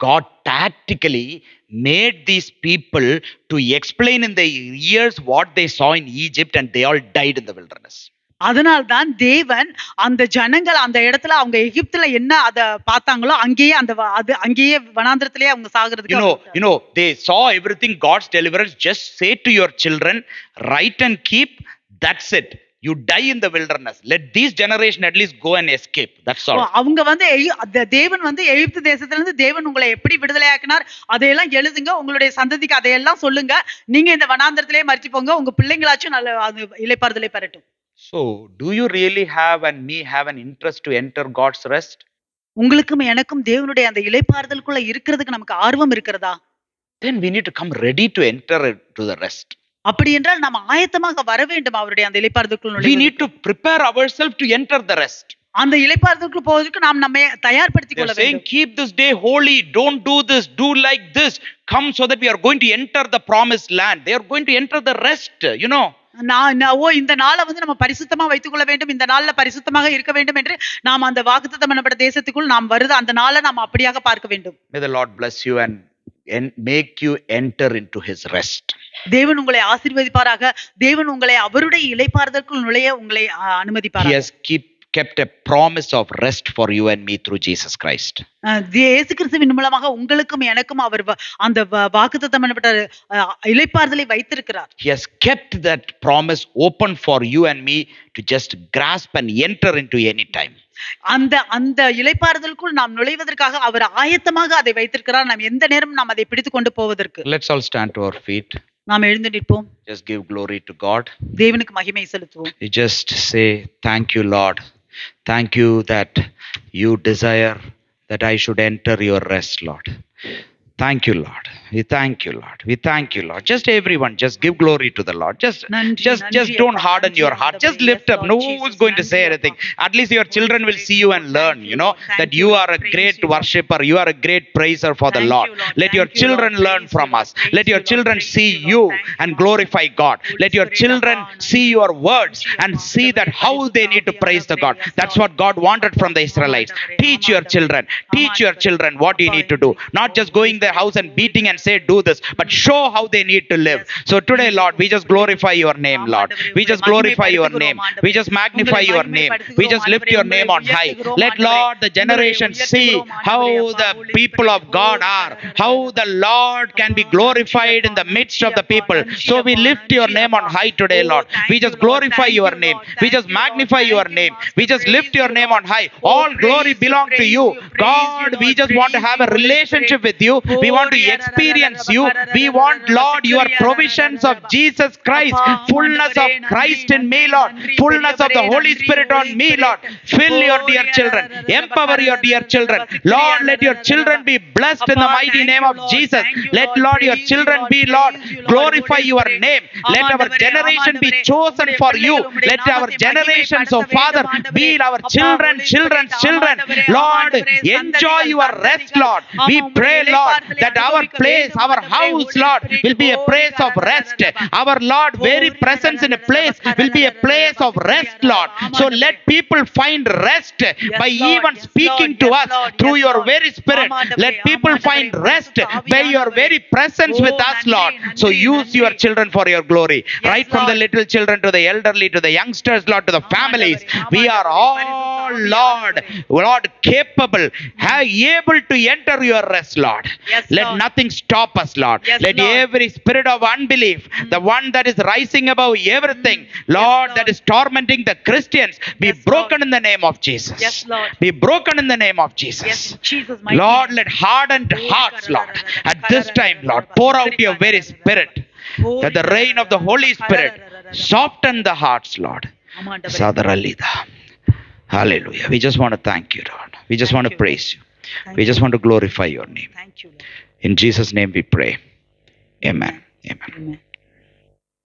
God tactically made these people to explain in the years what they saw in Egypt, and they all died in the wilderness. அதனால்தான் தேவன் அந்த ஜனங்கள் அந்த இடத்துல அவங்க எகிப்துல என்ன அத பார்த்தாங்களோ அங்கேயே அது அங்கேயே வனாந்திரத்திலேயே அவங்க சாகிறதுக்கு You know, they saw everything God's deliverance. Just say to your children, write and keep. That's it. You die in the wilderness. Let these generation at least go and escape. That's all. அவங்க வந்து தேவன் வந்து எகிப்து தேசத்துல இருந்து தேவன் உங்களை எப்படி விடுதலையாக்கினார் அதையெல்லாம் எழுதுங்க, உங்களுடைய சந்ததிக்கு அதையெல்லாம் சொல்லுங்க. நீங்க இந்த வனாந்திரத்திலே மரிச்சு போங்க, உங்க பிள்ளைங்களாச்சும் நல்ல இளைப்பாறுதலை பெறட்டும். So, do you really have and me have an interest to enter God's rest? உங்களுக்கும் எனக்கும் தேவனுடைய அந்த இளைப்பாறுதலுக்குள்ள இருக்கிறதுக்கு நமக்கு ஆர்வம் இருக்கிறதா? Then we need to come ready to enter to the rest. அப்படி என்றால் நாம் ஆயத்தமாக வர வேண்டும் அவருடைய அந்த இளைப்பாறுதலுக்குள்ள. We need to prepare ourselves to enter the rest. அந்த இளைப்பாறுதலுக்கு போவதற்கு நாம் நம்மை தயார்படுத்திக் கொள்ள வேண்டும். Saying keep this day holy, don't do this, do like this, come so that we are going to enter the promised land. They are going to enter the rest, you know. இந்த நாளை வந்து நம்ம பரிசுத்தமா வைத்துக் கொள்ள வேண்டும், இந்த நாள்ல பரிசுத்தமாக இருக்க வேண்டும் என்று நாம் அந்த வாக்குத்தத்தம் பண்ணப்பட்ட தேசத்துக்குள் நாம் வருது அந்த நாளை நாம் அப்படியாக பார்க்க வேண்டும். May the Lord bless you and make you enter into his rest. தேவன் உங்களை ஆசீர்வதிப்பாராக. தேவன் உங்களை அவருடைய இளைப்பாறுதலுக்குள் நுழைய உங்களை அனுமதிப்பாராக. He has kept a promise of rest for you and me through Jesus Christ. இயேசு கிறிஸ்துவின் மூலமாக உங்களுக்கும் எனக்கும் அவர் அந்த வாக்குத்தத்தம் பண்ணப்பட்ட இளைப்பாறுதலை வைத்திருக்கிறார். He has kept that promise open for you and me to just grasp and enter into any time. அந்த இளைப்பாறுதலுக்குள் நாம் நுழைவதற்காக அவர் ஆயத்தமாக அதை வைத்திருக்கிறார். நாம் எந்த நேரம் நாம் அதை பிடித்துக் கொண்டு போவதற்கு. Let's all stand to our feet. நாம் எழுந்து நிற்போம். Just give glory to God. தேவனுக்கு மகிமை செலுத்துவோம். You just say, thank you, Lord. Thank you that you desire that I should enter your rest, Lord. Thank you, Lord. We thank you, Lord. We thank you, Lord. Just everyone, just give glory to the Lord. Just don't harden your heart. Just lift up. No one's going to say anything. At least your children will see you and learn, you know, that you are a great worshipper. You are a great praiser for the Lord. Let your children learn from us. Let your children see you and glorify God. Let your children see your words and see that how they need to praise the God. That's what God wanted from the Israelites. Teach your children what you need to do. Not just going their house and beating and say do this, but show how they need to live. So today, Lord, we just glorify your name, Lord. We just glorify your name. We just magnify your name. We just lift your name on high. Let, Lord, the generations see how the people of God are, how the Lord can be glorified in the midst of the people. So we lift your name on high today, Lord. We just glorify your name. We just magnify your name. We just lift your name on high. All glory belongs to you. God, we just want to have a relationship with you. We want to experience you. We want, Lord, your provisions of Jesus Christ, fullness of Christ in me, Lord, fullness of the Holy Spirit on me, Lord. Fill your dear children, empower your dear children, Lord. Let your children be blessed in the mighty name of Jesus. Let, Lord, your children be, Lord, glorify your name. Let our generation be chosen for you. Let our generations, oh Father, be our children's children, Lord. Enjoy your rest, Lord. We pray, Lord, that our place, our house, Lord, will be a place of rest. Our, Lord, very presence in a place will be a place of rest, Lord. So let people find rest by even speaking to us through your very Spirit. Let people find rest by your very presence with us, Lord. So use your children for your glory. Right from the little children to the elderly, to the youngsters, Lord, to the families. We are all, Lord, capable, able to enter your rest, Lord. Let nothing stop us, Lord. Let every spirit of unbelief, the one that is rising above everything, Lord, that is tormenting the Christians, be broken in the name of Jesus. Yes, Lord. Be broken in the name of Jesus. Yes, Jesus, Lord, let hardened hearts, Lord, at this time, Lord, pour out your very Spirit. That the reign of the Holy Spirit soften the hearts, Lord. Sadaralida. Hallelujah. We just want to thank you, Lord. We just want to praise you. We just want to glorify your name. Thank you, Lord. In Jesus' name we pray. Amen. Amen.